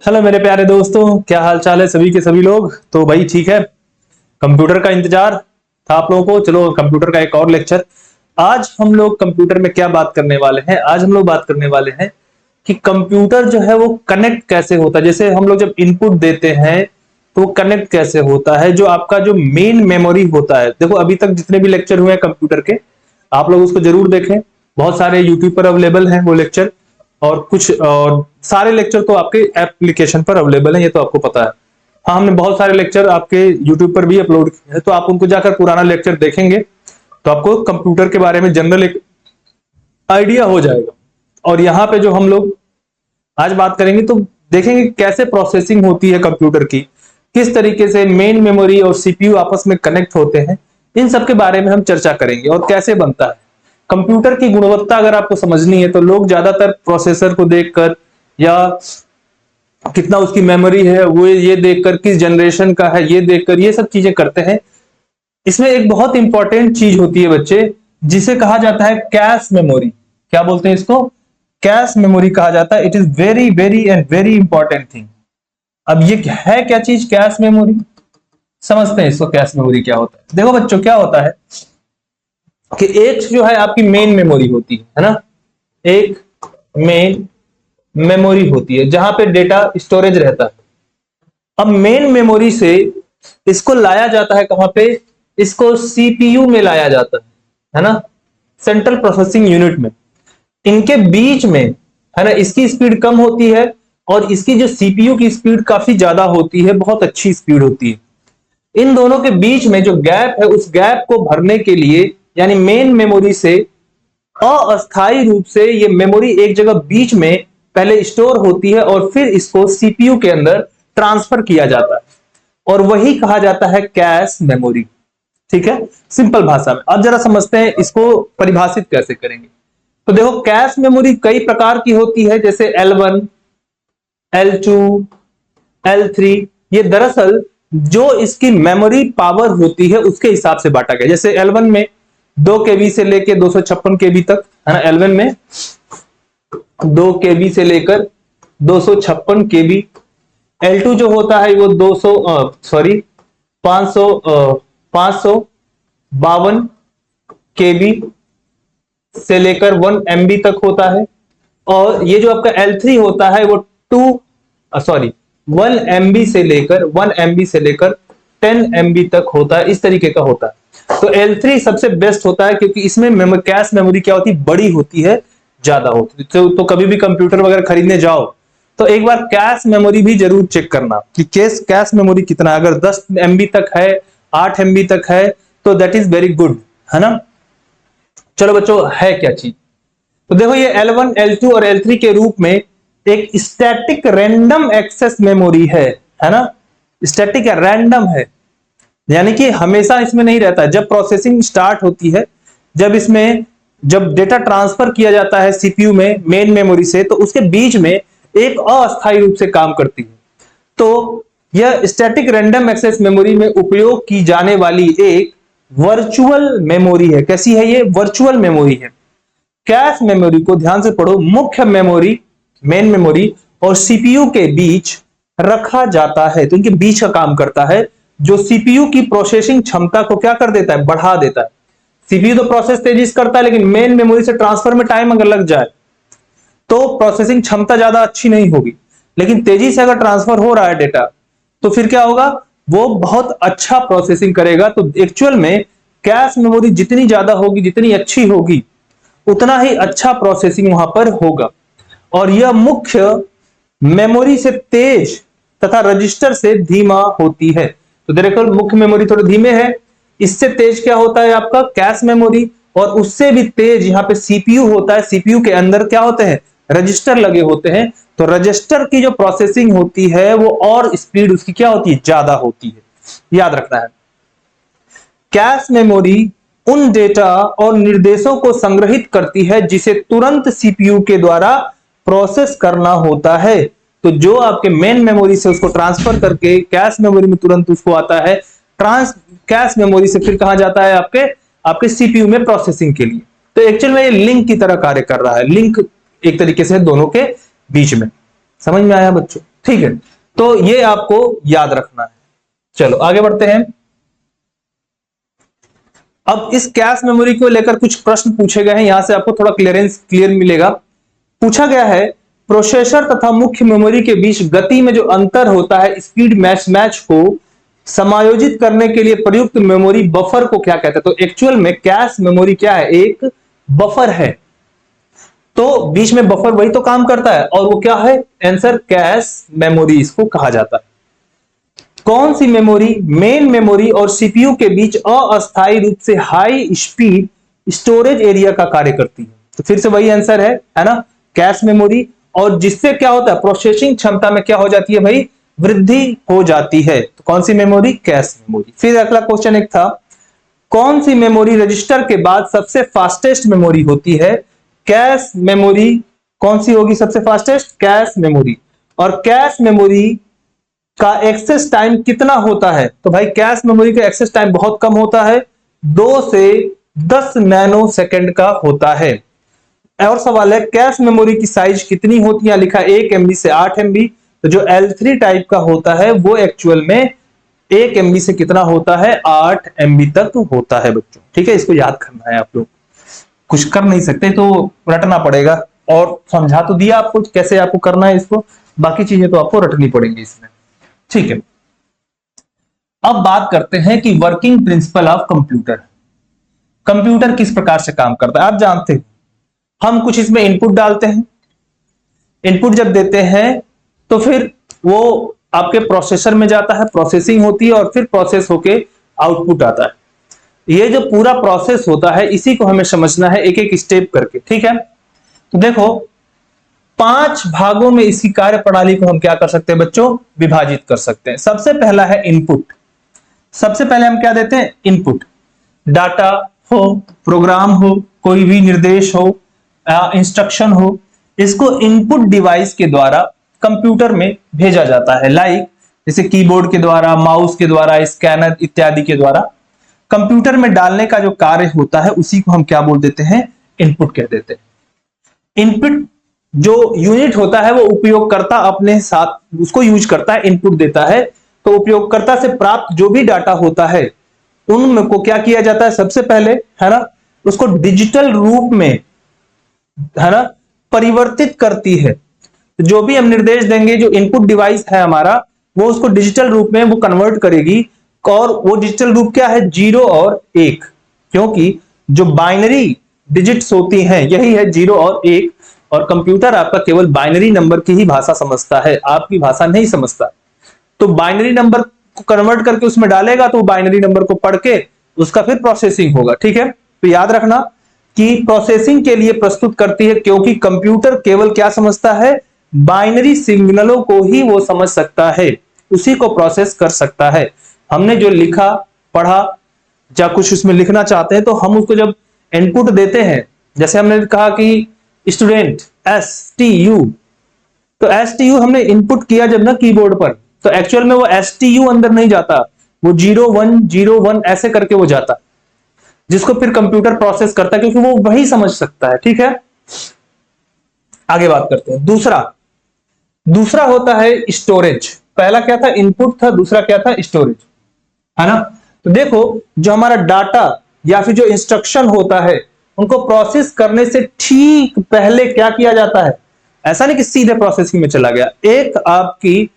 Hello मेरे प्यारे दोस्तों, क्या हाल चाल है सभी के सभी लोग। तो भाई ठीक है, कंप्यूटर का इंतजार था आप लोगों को। चलो कंप्यूटर का एक और लेक्चर। आज हम लोग कंप्यूटर में क्या बात करने वाले हैं, आज हम लोग बात करने वाले हैं कि कंप्यूटर जो है वो कनेक्ट कैसे होता है। जैसे हम लोग जब इनपुट देते हैं तो वो कनेक्ट कैसे होता है। जो आपका जो मेन मेमोरी होता है, देखो अभी तक जितने भी लेक्चर हुए हैं कंप्यूटर के, आप लोग उसको जरूर देखें। बहुत सारे यूट्यूब पर अवेलेबल हैं वो लेक्चर, और कुछ और सारे लेक्चर तो आपके एप्लीकेशन पर अवेलेबल है, ये तो आपको पता है। हाँ, हमने बहुत सारे लेक्चर आपके यूट्यूब पर भी अपलोड किए हैं, तो आप उनको जाकर पुराना लेक्चर देखेंगे तो आपको कंप्यूटर के बारे में जनरल एक आइडिया हो जाएगा। और यहाँ पे जो हम लोग आज बात करेंगे तो देखेंगे कैसे प्रोसेसिंग होती है कंप्यूटर की, किस तरीके से मेन मेमोरी और सीपीयू आपस में कनेक्ट होते हैं, इन सब के बारे में हम चर्चा करेंगे। और कैसे बनता है कंप्यूटर की गुणवत्ता, अगर आपको समझनी है तो लोग ज्यादातर प्रोसेसर को देखकर या कितना उसकी मेमोरी है वो ये देखकर, किस जनरेशन का है ये देखकर ये सब चीजें करते हैं। इसमें एक बहुत इंपॉर्टेंट चीज होती है बच्चे, जिसे कहा जाता है कैश मेमोरी। क्या बोलते हैं इसको? कैश मेमोरी कहा जाता है। It is very very and very important thing. अब ये है क्या चीज कैश मेमोरी, समझते हैं इसको। कैश मेमोरी क्या होता है? देखो बच्चों, क्या होता है कि एक जो है आपकी मेन मेमोरी होती है ना, एक मेन मेमोरी होती है जहां पे डेटा स्टोरेज रहता है। अब मेन मेमोरी से इसको लाया जाता है कहां पे? इसको सीपीयू में लाया जाता है ना, सेंट्रल प्रोसेसिंग यूनिट में। इनके बीच में है ना, इसकी स्पीड कम होती है और इसकी जो सीपीयू की स्पीड काफी ज्यादा होती है, बहुत अच्छी स्पीड होती है। इन दोनों के बीच में जो गैप है, उस गैप को भरने के लिए, यानी मेन मेमोरी से अस्थायी रूप से ये मेमोरी एक जगह बीच में पहले स्टोर होती है और फिर इसको सीपीयू के अंदर ट्रांसफर किया जाता है, और वही कहा जाता है कैश मेमोरी। ठीक है, सिंपल भाषा में। अब जरा समझते हैं इसको परिभाषित कैसे करेंगे। तो देखो, कैश मेमोरी कई प्रकार की होती है, जैसे L1, L2, L3। ये दरअसल जो इसकी मेमोरी पावर होती है उसके हिसाब से बांटा गया। जैसे L1 में 2 केबी से लेकर 256 केबी तक है ना। L1 में 2 केबी से लेकर 256 केबी। L2 जो होता है वो 552 केबी से लेकर 1 MB तक होता है। और ये जो आपका L3 होता है वो 1 MB से लेकर 10 MB तक होता है, इस तरीके का होता है। तो L3 सबसे बेस्ट होता है क्योंकि इसमें कैश मेमोरी क्या होती है? बड़ी होती है, ज्यादा होती है। तो कभी भी कंप्यूटर वगैरह खरीदने जाओ तो एक बार कैश मेमोरी भी जरूर चेक करना कि कैश मेमोरी कितना है। अगर 10 MB तक है, 8 MB तक है तो दैट इज वेरी गुड, है ना। चलो बच्चों, है क्या चीज? तो देखो, ये L1, L2 और L3 के रूप में एक स्टैटिक रैंडम एक्सेस मेमोरी है ना। स्टैटिक है, रैंडम है, यानी कि हमेशा इसमें नहीं रहता है। जब प्रोसेसिंग स्टार्ट होती है, जब डेटा ट्रांसफर किया जाता है सीपीयू में मेन मेमोरी से, तो उसके बीच में एक अस्थायी रूप से काम करती है। तो यह स्टैटिक रैंडम एक्सेस मेमोरी में उपयोग की जाने वाली एक वर्चुअल मेमोरी है। कैसी है ये? वर्चुअल मेमोरी है। कैश मेमोरी को ध्यान से पढ़ो, मुख्य मेमोरी, मेन मेमोरी और सीपीयू के बीच रखा जाता है। तो इनके बीच का काम करता है, जो सीपीयू की प्रोसेसिंग क्षमता को क्या कर देता है? बढ़ा देता है। सीपीयू तो प्रोसेस तेजी से करता है, लेकिन मेन मेमोरी से ट्रांसफर में टाइम अगर लग जाए तो प्रोसेसिंग क्षमता ज्यादा अच्छी नहीं होगी। लेकिन तेजी से अगर ट्रांसफर हो रहा है डेटा तो फिर क्या होगा? वो बहुत अच्छा प्रोसेसिंग करेगा। तो एक्चुअल में कैश मेमोरी जितनी ज्यादा होगी, जितनी अच्छी होगी, उतना ही अच्छा प्रोसेसिंग वहां पर होगा। और यह मुख्य मेमोरी से तेज तथा रजिस्टर से धीमा होती है। तो देखो, मुख्य मेमोरी थोड़े धीमे है, इससे तेज क्या होता है? आपका कैश मेमोरी। और उससे भी तेज यहाँ पे सीपीयू होता है। सीपीयू के अंदर क्या होते हैं? रजिस्टर लगे होते हैं। तो रजिस्टर की जो प्रोसेसिंग होती है वो और स्पीड उसकी क्या होती है? ज्यादा होती है। याद रखना है, कैश मेमोरी उन डेटा और निर्देशों को संग्रहित करती है जिसे तुरंत सीपीयू के द्वारा प्रोसेस करना होता है। तो जो आपके मेन मेमोरी से उसको ट्रांसफर करके कैश मेमोरी में तुरंत उसको आता है, कैश मेमोरी से फिर कहां जाता है? आपके सीपीयू में प्रोसेसिंग के लिए। तो एक्चुअल में ये लिंक की तरह कार्य कर रहा है, लिंक एक तरीके से दोनों के बीच में। समझ में आया बच्चों? ठीक है, तो ये आपको याद रखना है। चलो आगे बढ़ते हैं। अब इस कैश मेमोरी को लेकर कुछ प्रश्न पूछे गए हैं, यहां से आपको थोड़ा क्लियर मिलेगा। पूछा गया है प्रोसेसर तथा मुख्य मेमोरी के बीच गति में जो अंतर होता है, स्पीड मैच को समायोजित करने के लिए प्रयुक्त मेमोरी बफर को क्या कहते हैं? तो एक्चुअल में कैश मेमोरी क्या है? एक बफर है। तो बीच में बफर वही तो काम करता है, और वो क्या है? आंसर कैश मेमोरी इसको कहा जाता है। कौन सी मेमोरी मेन मेमोरी और सीपीयू के बीच अस्थायी रूप से हाई स्पीड स्टोरेज एरिया का कार्य करती है? तो फिर से वही आंसर है ना, कैश मेमोरी। और जिससे क्या होता है? प्रोसेसिंग क्षमता में क्या हो जाती है भाई? वृद्धि हो जाती है। तो कौन सी मेमोरी? Cache memory. फिर अगला क्वेश्चन एक था, कौन सी मेमोरी रजिस्टर के बाद सबसे फास्टेस्ट मेमोरी होती है? Cache memory. कौन सी होगी सबसे फास्टेस्ट? Cache memory. और कैश मेमोरी का एक्सेस टाइम कितना होता है? तो भाई कैश मेमोरी का एक्सेस टाइम बहुत कम होता है, 2 से 10 नैनो सेकंड का होता है। और सवाल है कैश मेमोरी की साइज कितनी होती है? लिखा 1 MB से 8 MB। तो जो L3 टाइप का होता है वो एक्चुअल में 1 MB से कितना होता है? 8 MB तक होता है बच्चों। ठीक है, इसको याद करना है। आप लोग कुछ कर नहीं सकते तो रटना पड़ेगा, और समझा तो दिया आपको कैसे आपको करना है इसको, बाकी चीजें तो आपको रटनी पड़ेंगी इसमें। ठीक है, अब बात करते हैं कि working principle of computer. Computer किस प्रकार से काम करता है? आप जानते हैं हम कुछ इसमें इनपुट डालते हैं, इनपुट जब देते हैं तो फिर वो आपके प्रोसेसर में जाता है, प्रोसेसिंग होती है, और फिर प्रोसेस होके आउटपुट आता है। ये जो पूरा प्रोसेस होता है इसी को हमें समझना है एक एक स्टेप करके। ठीक है, तो देखो 5 भागों में इसकी कार्य प्रणाली को हम क्या कर सकते हैं बच्चों? विभाजित कर सकते हैं। सबसे पहला है इनपुट। सबसे पहले हम क्या देते हैं? इनपुट। डाटा हो, प्रोग्राम हो, कोई भी निर्देश हो, इंस्ट्रक्शन हो, इसको इनपुट डिवाइस के द्वारा कंप्यूटर में भेजा जाता है। लाइक जैसे कीबोर्ड के द्वारा, माउस के द्वारा, स्कैनर इत्यादि के द्वारा कंप्यूटर में डालने का जो कार्य होता है उसी को हम क्या बोल देते हैं? इनपुट कह देते हैं। इनपुट जो यूनिट होता है वो उपयोगकर्ता अपने साथ उसको यूज करता है, इनपुट देता है। तो उपयोगकर्ता से प्राप्त जो भी डाटा होता है उनको क्या किया जाता है? सबसे पहले है ना, उसको डिजिटल रूप में है ना परिवर्तित करती है। जो भी हम निर्देश देंगे, जो इनपुट डिवाइस है हमारा, वो उसको डिजिटल रूप में वो कन्वर्ट करेगी। और वो डिजिटल रूप क्या है? 0 और 1, क्योंकि जो बाइनरी डिजिट्स होती हैं यही है 0 और 1, और कंप्यूटर आपका केवल बाइनरी नंबर की ही भाषा समझता है, आपकी भाषा नहीं समझता। तो बाइनरी नंबर को कन्वर्ट करके उसमें डालेगा तो बाइनरी नंबर को पढ़ के उसका फिर प्रोसेसिंग होगा। ठीक है, तो याद रखना कि प्रोसेसिंग के लिए प्रस्तुत करती है, क्योंकि कंप्यूटर केवल क्या समझता है? बाइनरी सिग्नलों को ही वो समझ सकता है, उसी को प्रोसेस कर सकता है। हमने जो लिखा, पढ़ा या कुछ उसमें लिखना चाहते हैं तो हम उसको जब इनपुट देते हैं, जैसे हमने कहा कि स्टूडेंट STU, तो STU हमने इनपुट किया जब ना कीबोर्ड पर, तो एक्चुअल में वो STU अंदर नहीं जाता, वो 0101 ऐसे करके वो जाता, जिसको फिर कंप्यूटर प्रोसेस करता है, क्योंकि वो वही समझ सकता है। ठीक है, आगे बात करते हैं। दूसरा होता है स्टोरेज। पहला क्या था? इनपुट था, दूसरा क्या था? स्टोरेज, है ना। तो देखो जो हमारा डाटा या फिर जो इंस्ट्रक्शन होता है उनको प्रोसेस करने से ठीक पहले क्या किया जाता है? ऐसा नहीं कि सीधे प्रोसेसिंग में चला गया। एक आपकी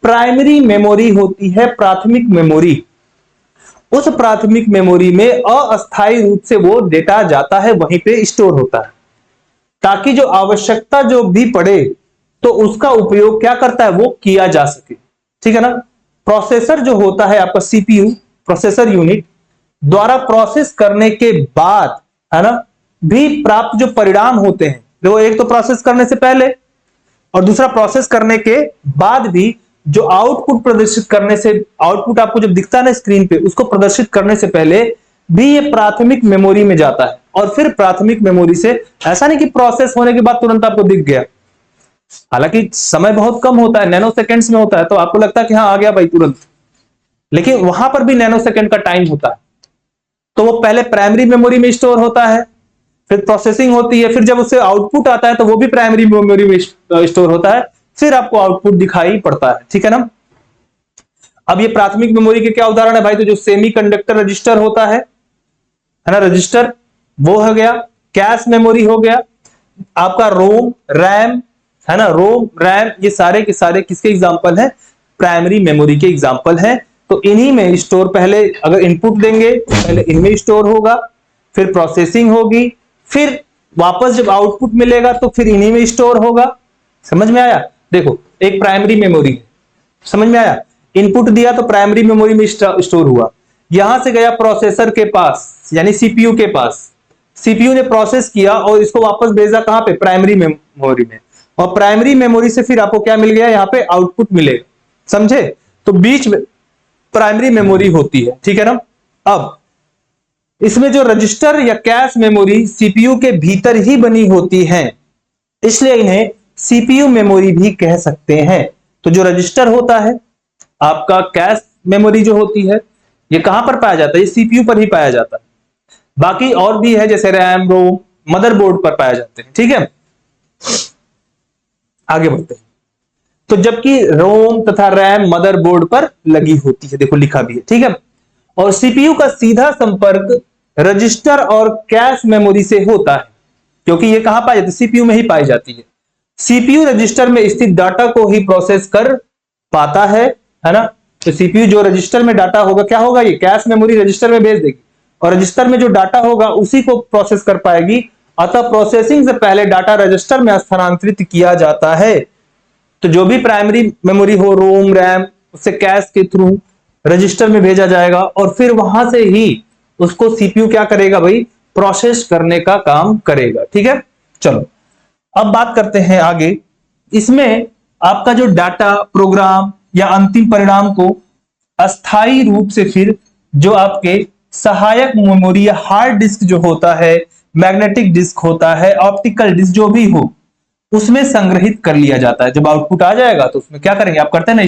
प्राइमरी मेमोरी होती है, प्राथमिक मेमोरी। उस प्राथमिक मेमोरी में अस्थायी रूप से वो डेटा जाता है, वहीं पे स्टोर होता है, ताकि जो आवश्यकता जो भी पड़े तो उसका उपयोग क्या करता है? वो किया जा सके। ठीक है ना। प्रोसेसर जो होता है आपका CPU, प्रोसेसर यूनिट द्वारा प्रोसेस करने के बाद है ना भी प्राप्त जो परिणाम होते हैं, जो एक तो प्रोसेस करने से पहले और दूसरा प्रोसेस करने के बाद भी जो आउटपुट प्रदर्शित करने से, आउटपुट आपको जब दिखता है ना स्क्रीन पे, उसको प्रदर्शित करने से पहले भी ये प्राथमिक मेमोरी में जाता है। और फिर प्राथमिक मेमोरी से, ऐसा नहीं कि प्रोसेस होने के बाद तुरंत आपको दिख गया, हालांकि समय बहुत कम होता है, नैनो सेकेंड्स में होता है, तो आपको लगता है कि हाँ आ गया भाई तुरंत, लेकिन वहां पर भी नैनो सेकेंड का टाइम होता है। तो वो पहले प्राइमरी मेमोरी में स्टोर होता है, फिर प्रोसेसिंग होती है, फिर जब उससे आउटपुट आता है तो वो भी प्राइमरी मेमोरी में स्टोर होता है, फिर आपको आउटपुट दिखाई पड़ता है, ठीक है ना। अब ये प्राथमिक मेमोरी के क्या उदाहरण है भाई, तो जो सेमी कंडक्टर रजिस्टर होता है ना, रजिस्टर वो हो गया, कैश मेमोरी हो गया, आपका रोम रैम है ना, रोम रैम, ये सारे के सारे किसके एग्जांपल है, प्राइमरी मेमोरी के एग्जांपल है। तो इन्हीं में स्टोर, पहले अगर इनपुट देंगे पहले इनमें स्टोर होगा, फिर प्रोसेसिंग होगी, फिर वापस जब आउटपुट मिलेगा तो फिर इन्हीं में स्टोर होगा। समझ में आया। देखो एक प्राइमरी मेमोरी, समझ में आया, इनपुट दिया तो प्राइमरी मेमोरी में स्टोर हुआ, यहां से गया प्रोसेसर के पास यानी सीपीयू के पास, सीपीयू ने प्रोसेस किया और इसको वापस भेजा कहां पे, प्राइमरी मेमोरी में, और प्राइमरी मेमोरी से फिर आपको क्या मिल गया, यहां पे आउटपुट मिलेगा। समझे। तो बीच में प्राइमरी मेमोरी होती है, ठीक है ना। अब इसमें जो रजिस्टर या कैश मेमोरी सीपीयू के भीतर ही बनी होती है, इसलिए इन्हें सीपीयू मेमोरी भी कह सकते हैं। तो जो रजिस्टर होता है आपका, कैश मेमोरी जो होती है, ये कहां पर पाया जाता है, ये सीपीयू पर ही पाया जाता है। बाकी और भी है जैसे रैम रोम मदरबोर्ड पर पाए जाते हैं, ठीक है। आगे बढ़ते हैं। तो जबकि रोम तथा रैम मदरबोर्ड पर लगी होती है, देखो लिखा भी है, ठीक है। और सीपीयू का सीधा संपर्क रजिस्टर और कैश मेमोरी से होता है, क्योंकि ये कहां पाई जाती है, सीपीयू में ही पाई जाती है। सीपीयू रजिस्टर में स्थित डाटा को ही प्रोसेस कर पाता है ना। तो सीपीयू जो रजिस्टर में डाटा होगा क्या होगा, ये कैश मेमोरी रजिस्टर में भेज देगी और रजिस्टर में जो डाटा होगा उसी को प्रोसेस कर पाएगी। अतः प्रोसेसिंग से पहले डाटा रजिस्टर में स्थानांतरित किया जाता है। तो जो भी प्राइमरी मेमोरी हो, रोम रैम, उससे कैश के थ्रू रजिस्टर में भेजा जाएगा और फिर वहां से ही उसको सीपीयू क्या करेगा भाई, प्रोसेस करने का काम करेगा, ठीक है। चलो अब बात करते हैं आगे। इसमें आपका जो डाटा प्रोग्राम या अंतिम परिणाम को अस्थायी रूप से फिर जो आपके सहायक मेमोरी या हार्ड डिस्क जो होता है, मैग्नेटिक डिस्क होता है, ऑप्टिकल डिस्क जो भी हो, उसमें संग्रहित कर लिया जाता है। जब आउटपुट आ जाएगा तो उसमें क्या करेंगे, आप करते हैं ना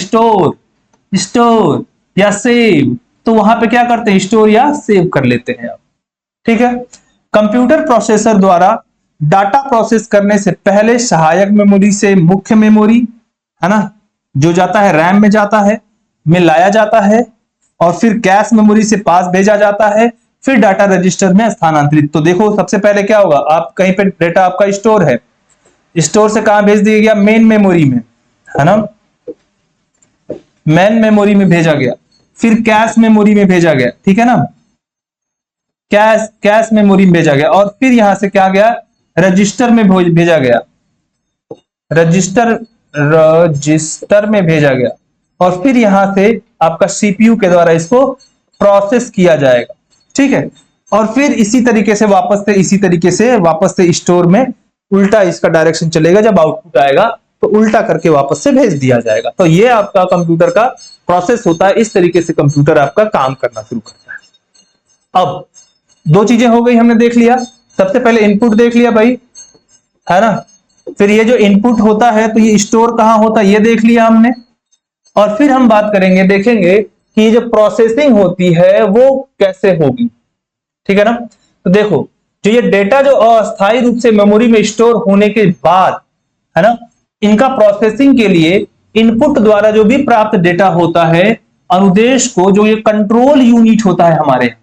स्टोर या सेव, तो वहां पे क्या करते हैं, स्टोर या सेव कर लेते हैं आप, ठीक है। कंप्यूटर प्रोसेसर द्वारा डाटा प्रोसेस करने से पहले सहायक मेमोरी से मुख्य मेमोरी है ना, जो जाता है रैम में जाता है, में लाया जाता है और फिर कैश मेमोरी से पास भेजा जाता है, फिर डाटा रजिस्टर में स्थानांतरित। तो देखो सबसे पहले क्या होगा, आप कहीं पे डेटा आपका स्टोर है, स्टोर से कहां भेज दिया गया, मेन मेमोरी में है ना, मेन मेमोरी में भेजा गया, फिर कैश मेमोरी में भेजा गया, ठीक है ना, कैश मेमोरी में भेजा गया और फिर यहां से क्या गया, रजिस्टर में भेजा गया, रजिस्टर में भेजा गया और फिर यहां से आपका सीपीयू के द्वारा इसको प्रोसेस किया जाएगा, ठीक है। और फिर इसी तरीके से वापस से स्टोर में उल्टा इसका डायरेक्शन चलेगा, जब आउटपुट आएगा तो उल्टा करके वापस से भेज दिया जाएगा। तो ये आपका कंप्यूटर का प्रोसेस होता है, इस तरीके से कंप्यूटर आपका काम करना शुरू करता है। अब दो चीजें हो गई, हमने देख लिया, सबसे पहले इनपुट देख लिया भाई, है ना, फिर ये जो इनपुट होता है तो ये स्टोर कहां होता है ये देख लिया हमने, और फिर हम बात करेंगे, देखेंगे कि ये जो प्रोसेसिंग होती है वो कैसे होगी, ठीक है ना। तो देखो जो ये डेटा जो अस्थायी रूप से मेमोरी में स्टोर होने के बाद है ना, इनका प्रोसेसिंग के लिए इनपुट द्वारा जो भी प्राप्त डेटा होता है, अनुदेश को, जो ये कंट्रोल यूनिट होता है, हमारे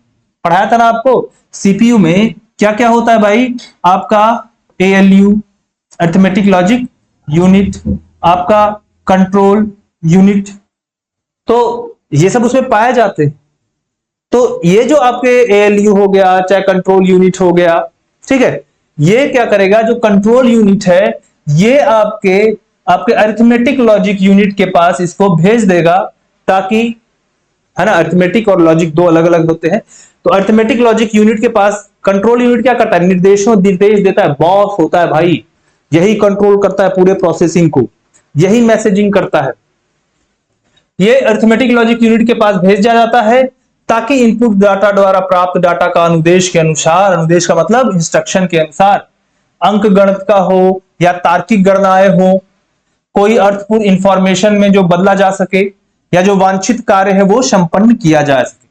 पढ़ाया था ना आपको, सीपीयू में क्या क्या होता है भाई, आपका एएलयू अरिथमेटिक लॉजिक यूनिट, आपका कंट्रोल यूनिट, तो ये सब उसमें पाए जाते हैं। तो ये जो आपके एएलयू हो गया चाहे कंट्रोल यूनिट हो गया, ठीक है, ये क्या करेगा, जो कंट्रोल यूनिट है ये आपके अरिथमेटिक लॉजिक यूनिट के पास इसको भेज देगा, ताकि, है ना, अरिथमेटिक और लॉजिक दो अलग अलग होते हैं। तो अरिथमेटिक लॉजिक यूनिट के पास कंट्रोल यूनिट क्या करता है, निर्देश देता है, बॉस होता है भाई, यही कंट्रोल करता है पूरे प्रोसेसिंग को, यही मैसेजिंग करता है। ये अरिथमेटिक लॉजिक यूनिट के पास भेजा जाता है ताकि इनपुट डाटा द्वारा प्राप्त डाटा का अनुदेश के अनुसार, अनुदेश का मतलब इंस्ट्रक्शन के अनुसार, अंक गणित का हो या तार्किक गणनाएं हो, कोई अर्थपूर्ण इंफॉर्मेशन में जो बदला जा सके या जो वांछित कार्य है वो संपन्न किया जा सके।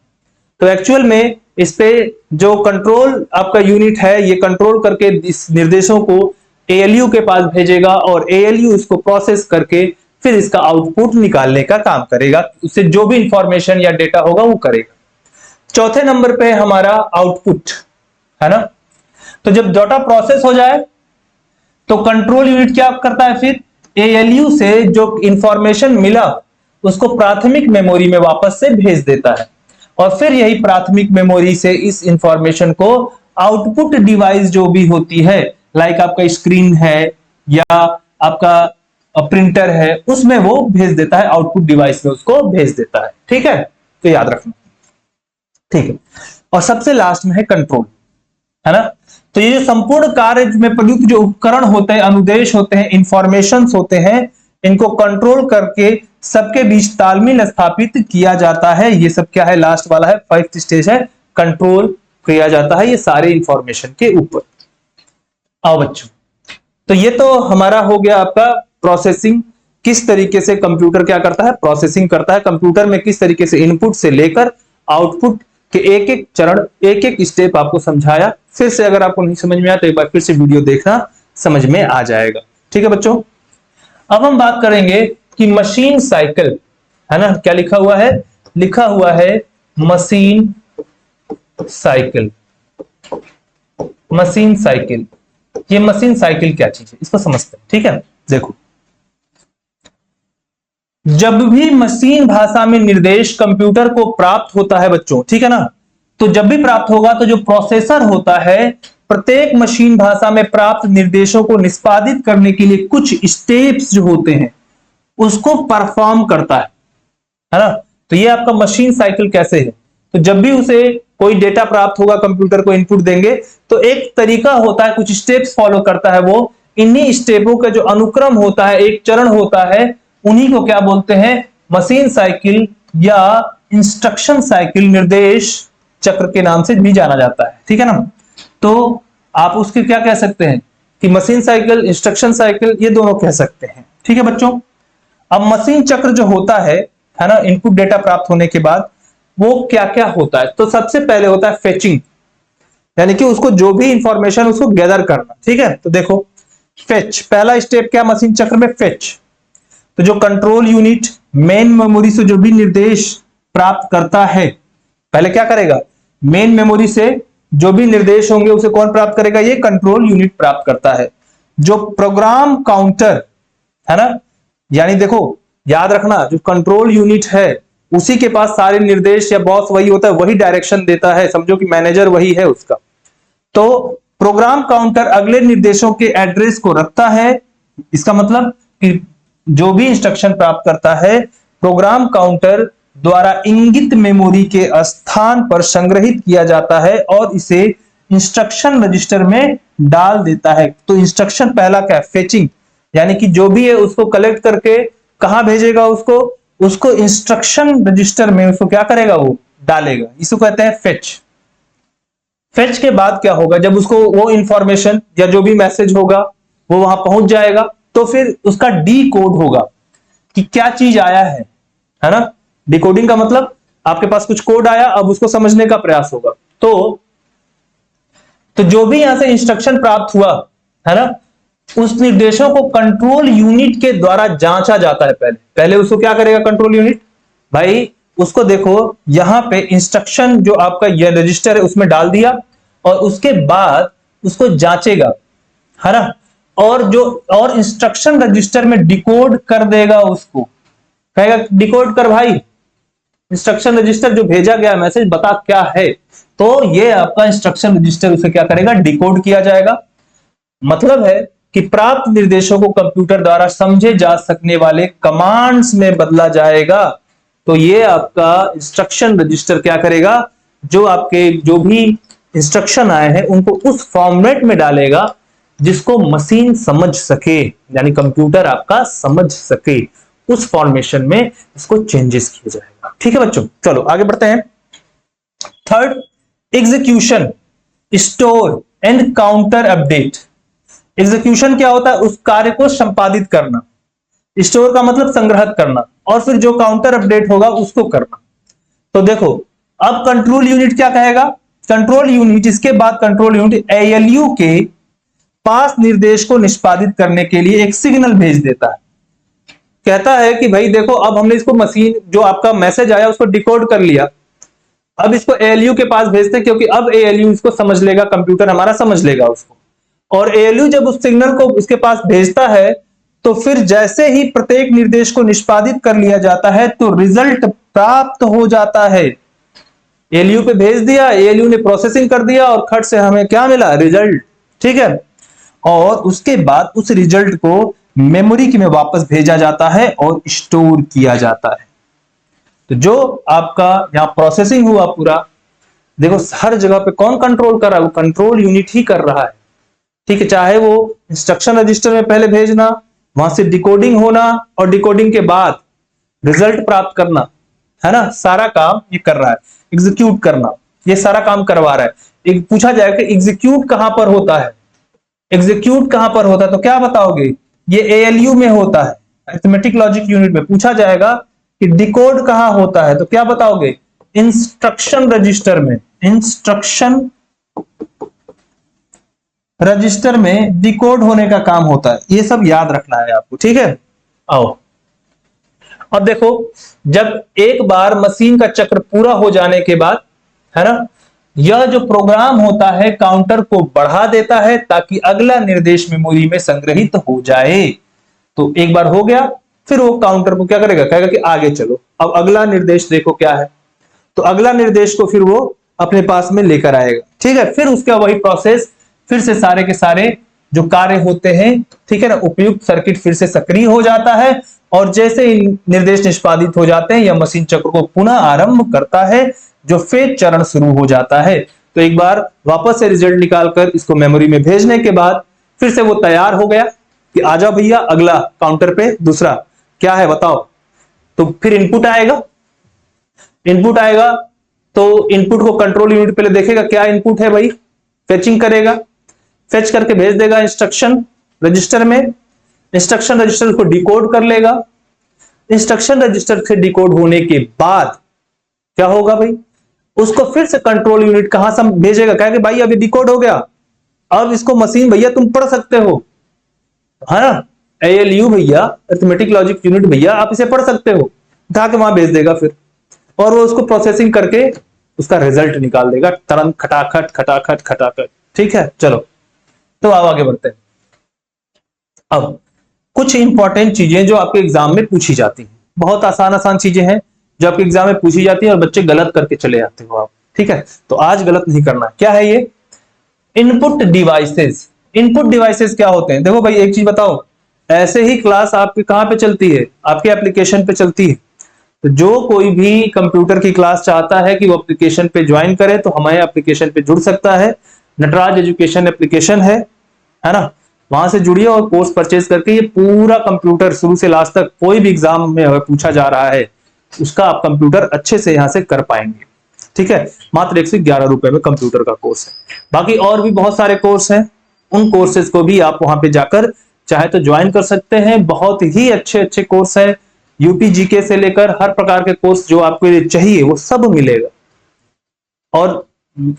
तो एक्चुअल में इस पे जो कंट्रोल आपका यूनिट है ये कंट्रोल करके इस निर्देशों को एएलयू के पास भेजेगा और एएलयू इसको प्रोसेस करके फिर इसका आउटपुट निकालने का काम करेगा, उससे जो भी इंफॉर्मेशन या डेटा होगा वो करेगा। चौथे नंबर पे हमारा आउटपुट है ना। तो जब डाटा प्रोसेस हो जाए तो कंट्रोल यूनिट क्या करता है, फिर एएलयू से जो इंफॉर्मेशन मिला उसको प्राथमिक मेमोरी में वापस से भेज देता है और फिर यही प्राथमिक मेमोरी से इस इंफॉर्मेशन को आउटपुट डिवाइस जो भी होती है, लाइक आपका स्क्रीन है या आपका प्रिंटर है, उसमें वो भेज देता है, आउटपुट डिवाइस में उसको भेज देता है। ठीक है, तो याद रखना। ठीक है, और सबसे लास्ट में है कंट्रोल, है ना। तो ये जो संपूर्ण कार्य में प्रयुक्त जो उपकरण होते हैं, अनुदेश होते हैं, इंफॉर्मेशंस होते हैं, इनको कंट्रोल करके सबके बीच तालमेल स्थापित किया जाता है। ये सब क्या है, लास्ट वाला है, 5th स्टेज है, कंट्रोल किया जाता है ये सारे इंफॉर्मेशन के ऊपर। आओ बच्चों, तो ये तो हमारा हो गया आपका प्रोसेसिंग, किस तरीके से कंप्यूटर क्या करता है, प्रोसेसिंग करता है। कंप्यूटर में किस तरीके से इनपुट से लेकर आउटपुट के एक एक चरण, एक एक स्टेप आपको समझाया। फिर से अगर आपको नहीं समझ में आया तो एक बार फिर से वीडियो देखना, समझ में आ जाएगा। ठीक है बच्चों, अब हम बात करेंगे कि मशीन साइकिल, है ना, क्या लिखा हुआ है, लिखा हुआ है मशीन साइकिल। मशीन साइकिल, ये मशीन साइकिल क्या चीज है इसको समझते हैं। ठीक है, देखो, जब भी मशीन भाषा में निर्देश कंप्यूटर को प्राप्त होता है बच्चों, ठीक है ना, तो जब भी प्राप्त होगा तो जो प्रोसेसर होता है प्रत्येक मशीन भाषा में प्राप्त निर्देशों को निष्पादित करने के लिए कुछ स्टेप्स जो होते हैं उसको परफॉर्म करता है ना। तो ये आपका मशीन साइकिल कैसे है, तो जब भी उसे कोई डेटा प्राप्त होगा, कंप्यूटर को इनपुट देंगे तो एक तरीका होता है, कुछ स्टेप्स फॉलो करता है वो। इन्हीं स्टेपों का जो अनुक्रम होता है, एक चरण होता है, उन्हीं को क्या बोलते हैं, मशीन साइकिल या इंस्ट्रक्शन साइकिल, निर्देश चक्र के नाम से भी जाना जाता है। ठीक है ना, तो आप उसके क्या कह सकते हैं कि मशीन साइकिल, इंस्ट्रक्शन साइकिल, ये दोनों कह सकते हैं। ठीक है बच्चों, अब मशीन चक्र जो होता है ना, इनपुट डेटा प्राप्त होने के बाद वो क्या क्या होता है, तो सबसे पहले होता है फेचिंग, यानी कि उसको जो भी इंफॉर्मेशन उसको गैदर करना। ठीक है, तो देखो फेच, पहला स्टेप क्या मशीन चक्र में, फेच। तो जो कंट्रोल यूनिट मेन मेमोरी से जो भी निर्देश प्राप्त करता है, पहले क्या करेगा, मेन मेमोरी से जो भी निर्देश होंगे उसे कौन प्राप्त करेगा, ये कंट्रोल यूनिट प्राप्त करता है। जो प्रोग्राम काउंटर है ना, यानी देखो याद रखना, जो कंट्रोल यूनिट है उसी के पास सारे निर्देश, या बॉस वही होता है, वही डायरेक्शन देता है, समझो कि मैनेजर वही है उसका। तो प्रोग्राम काउंटर अगले निर्देशों के एड्रेस को रखता है। इसका मतलब कि जो भी इंस्ट्रक्शन प्राप्त करता है प्रोग्राम काउंटर द्वारा इंगित मेमोरी के स्थान पर संग्रहित किया जाता है और इसे इंस्ट्रक्शन रजिस्टर में डाल देता है। तो इंस्ट्रक्शन पहला क्या है, फेचिंग, यानी कि जो भी है उसको कलेक्ट करके कहां भेजेगा, उसको इंस्ट्रक्शन रजिस्टर में उसको क्या करेगा, वो डालेगा, इसको कहते हैं फेच। फेच के बाद क्या होगा, जब उसको वो इंफॉर्मेशन या जो भी मैसेज होगा वो वहां पहुंच जाएगा, तो फिर उसका डी कोड होगा कि क्या चीज आया है ना। डिकोडिंग का मतलब आपके पास कुछ कोड आया, अब उसको समझने का प्रयास होगा। तो जो भी यहां से इंस्ट्रक्शन प्राप्त हुआ है ना, उस निर्देशों को कंट्रोल यूनिट के द्वारा जांचा जाता है। पहले उसको क्या करेगा कंट्रोल यूनिट, भाई उसको देखो यहां पे इंस्ट्रक्शन जो आपका ये रजिस्टर है उसमें डाल दिया और उसके बाद उसको जांचेगा, है ना, और इंस्ट्रक्शन रजिस्टर में डिकोड कर देगा, उसको कहेगा डिकोड कर भाई, इंस्ट्रक्शन रजिस्टर जो भेजा गया मैसेज बता क्या है। तो ये आपका इंस्ट्रक्शन रजिस्टर उसे क्या करेगा, डिकोड किया जाएगा। मतलब है कि प्राप्त निर्देशों को कंप्यूटर द्वारा समझे जा सकने वाले कमांड्स में बदला जाएगा। तो ये आपका इंस्ट्रक्शन रजिस्टर क्या करेगा, जो आपके जो भी इंस्ट्रक्शन आए हैं उनको उस फॉर्मेट में डालेगा जिसको मशीन समझ सके, यानी कंप्यूटर आपका समझ सके, उस फॉर्मेशन में इसको चेंजेस किया जाएगा। ठीक है बच्चों, चलो आगे बढ़ते हैं। Third, execution, store and counter update. Execution क्या होता है, उस कार्य को संपादित करना, स्टोर का मतलब संग्रहित करना, और फिर जो काउंटर अपडेट होगा उसको करना। तो देखो अब कंट्रोल यूनिट क्या कहेगा, कंट्रोल यूनिट, इसके बाद कंट्रोल यूनिट एएलयू के पास निर्देश को निष्पादित करने के लिए एक सिग्नल भेज देता है। कहता है कि भाई देखो, अब हमने इसको मशीन, जो आपका मैसेज आया उसको डिकोड कर लिया, अब इसको एएलयू के पास भेजते हैं, क्योंकि अब एएलयू इसको समझ लेगा, कंप्यूटर हमारा समझ लेगा उसको। और एएलयू जब उस सिग्नल को उसके पास भेजता है, तो फिर जैसे ही प्रत्येक निर्देश को निष्पादित कर लिया जाता है तो रिजल्ट प्राप्त हो जाता है। एएलयू पे भेज दिया, एएलयू ने प्रोसेसिंग कर दिया और खट से हमें क्या मिला, रिजल्ट। ठीक है, और उसके बाद उस रिजल्ट को मेमोरी में वापस भेजा जाता है और स्टोर किया जाता है। तो जो आपका यहां प्रोसेसिंग हुआ पूरा, देखो हर जगह पे कौन कंट्रोल कर रहा है, वो कंट्रोल यूनिट ही कर रहा है। ठीक है, चाहे वो इंस्ट्रक्शन रजिस्टर में पहले भेजना, वहां से डिकोडिंग होना और डिकोडिंग के बाद रिजल्ट प्राप्त करना, है ना, सारा काम ये कर रहा है। एग्जीक्यूट करना, ये सारा काम करवा रहा है। एक पूछा जाएगा कि एग्जीक्यूट कहां पर होता है, एग्जीक्यूट कहां पर होता है, तो क्या बताओगे, ये एएलयू में होता है, अरिथमेटिक लॉजिक यूनिट में। पूछा जाएगा कि डिकोड कहां होता है, तो क्या बताओगे, इंस्ट्रक्शन रजिस्टर में। इंस्ट्रक्शन रजिस्टर में डिकोड होने का काम होता है। ये सब याद रखना है आपको, ठीक है। आओ, अब देखो, जब एक बार मशीन का चक्र पूरा हो जाने के बाद, है ना, यह जो प्रोग्राम होता है काउंटर को बढ़ा देता है ताकि अगला निर्देश मेमोरी में संग्रहित हो जाए। तो एक बार हो गया, फिर वो काउंटर को क्या करेगा, कहेगा कि आगे चलो, अब अगला निर्देश देखो क्या है। तो अगला निर्देश को फिर वो अपने पास में लेकर आएगा। ठीक है, फिर उसका वही प्रोसेस, फिर से सारे के सारे जो कार्य होते हैं, ठीक है ना, उपयुक्त सर्किट फिर से सक्रिय हो जाता है और जैसे ही निर्देश निष्पादित हो जाते हैं, यह मशीन चक्र को पुनः आरंभ करता है, जो फेज चरण शुरू हो जाता है। तो एक बार वापस से रिजल्ट निकालकर इसको मेमोरी में भेजने के बाद फिर से वो तैयार हो गया कि आजा भैया अगला काउंटर पे दूसरा क्या है बताओ। तो फिर इनपुट आएगा, इनपुट आएगा तो इनपुट को कंट्रोल यूनिट पहले देखेगा क्या इनपुट है भाई, फेचिंग करेगा, फेच करके भेज देगा इंस्ट्रक्शन रजिस्टर में। इंस्ट्रक्शन रजिस्टर को डिकोड कर लेगा। इंस्ट्रक्शन रजिस्टर से डिकोड होने के बाद क्या होगा भाई, उसको फिर से कंट्रोल यूनिट कहां से भेजेगा, कहेगा भाई अभी डिकोड हो गया, अब इसको मशीन भैया तुम पढ़ सकते हो, है ना, एएलयू भैया, अरिथमेटिक लॉजिक यूनिट भैया, आप इसे पढ़ सकते हो, उठा के वहां भेज देगा फिर, और वो उसको प्रोसेसिंग करके उसका रिजल्ट निकाल देगा तुरंत, खटाखट खटाखट खटाखट। ठीक है, चलो तो अब आगे बढ़ते हैं। अब कुछ इंपॉर्टेंट चीजें जो आपके एग्जाम में पूछी जाती हैं, बहुत आसान आसान चीजें हैं जो आपके एग्जाम में पूछी जाती है और बच्चे गलत करके चले जाते हो आप। ठीक है, तो आज गलत नहीं करना। क्या है ये, इनपुट डिवाइसेस। इनपुट डिवाइसेस क्या होते हैं, देखो भाई एक चीज बताओ, ऐसे ही क्लास आपके कहां पे चलती है, आपके एप्लीकेशन पे चलती है। तो जो कोई भी कंप्यूटर की क्लास चाहता है कि वो एप्लीकेशन पे ज्वाइन करे तो हमारे एप्लीकेशन पे जुड़ सकता है। नटराज एजुकेशन एप्लीकेशन है ना, वहां से जुड़िए और कोर्स परचेज करके ये पूरा कंप्यूटर शुरू से लास्ट तक कोई भी एग्जाम में अगर पूछा जा रहा है उसका आप कंप्यूटर अच्छे से यहां से कर पाएंगे। ठीक है, मात्र 111 रुपए में कंप्यूटर का कोर्स है। बाकी और भी बहुत सारे कोर्स हैं, उन कोर्सेज को भी आप वहां पे जाकर चाहे तो ज्वाइन कर सकते हैं। बहुत ही अच्छे अच्छे कोर्स है, यूपी जीके से लेकर हर प्रकार के कोर्स जो आपको चाहिए वो सब मिलेगा। और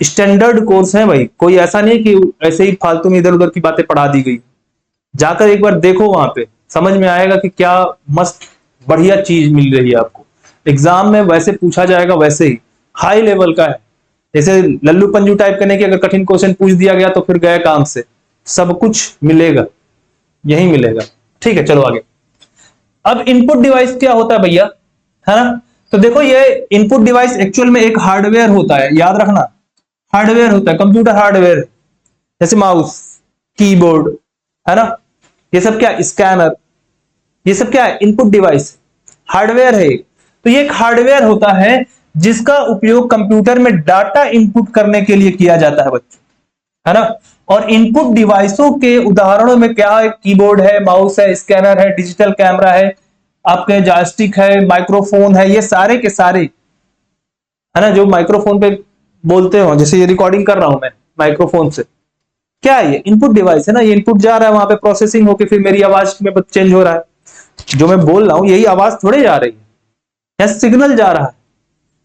स्टैंडर्ड कोर्स है भाई, कोई ऐसा नहीं कि ऐसे ही फालतू में इधर उधर की बातें पढ़ा दी गई। जाकर एक बार देखो, वहां पे समझ में आएगा कि क्या मस्त बढ़िया चीज मिल रही है आपको। एग्जाम में वैसे पूछा जाएगा, वैसे ही हाई लेवल का है। जैसे लल्लू पंजू टाइप करने की अगर कठिन क्वेश्चन पूछ दिया गया तो फिर गए काम से, सब कुछ मिलेगा, यही मिलेगा। ठीक है, चलो आगे। अब इनपुट डिवाइस क्या होता है भैया, है ना, तो देखो ये इनपुट डिवाइस एक्चुअल में एक हार्डवेयर होता है, याद रखना, हार्डवेयर होता है, कंप्यूटर हार्डवेयर, जैसे माउस, कीबोर्ड, है ना, ये सब क्या, स्कैनर, ये सब क्या है, इनपुट डिवाइस, हार्डवेयर है। तो ये एक हार्डवेयर होता है जिसका उपयोग कंप्यूटर में डाटा इनपुट करने के लिए किया जाता है बच्चों, है ना। और इनपुट डिवाइसों के उदाहरणों में क्या है, कीबोर्ड है, माउस है, स्कैनर है, डिजिटल कैमरा है, आपके जॉयस्टिक है, माइक्रोफोन है, ये सारे के सारे, है ना, जो माइक्रोफोन पे बोलते हो, जैसे ये रिकॉर्डिंग कर रहा हूं मैं माइक्रोफोन से, क्या है ये, इनपुट डिवाइस है ना। ये इनपुट जा रहा है वहां पे, प्रोसेसिंग होकर फिर मेरी आवाज में चेंज हो रहा है, जो मैं बोल रहा हूं यही आवाज थोड़े जा रही है, या सिग्नल जा रहा है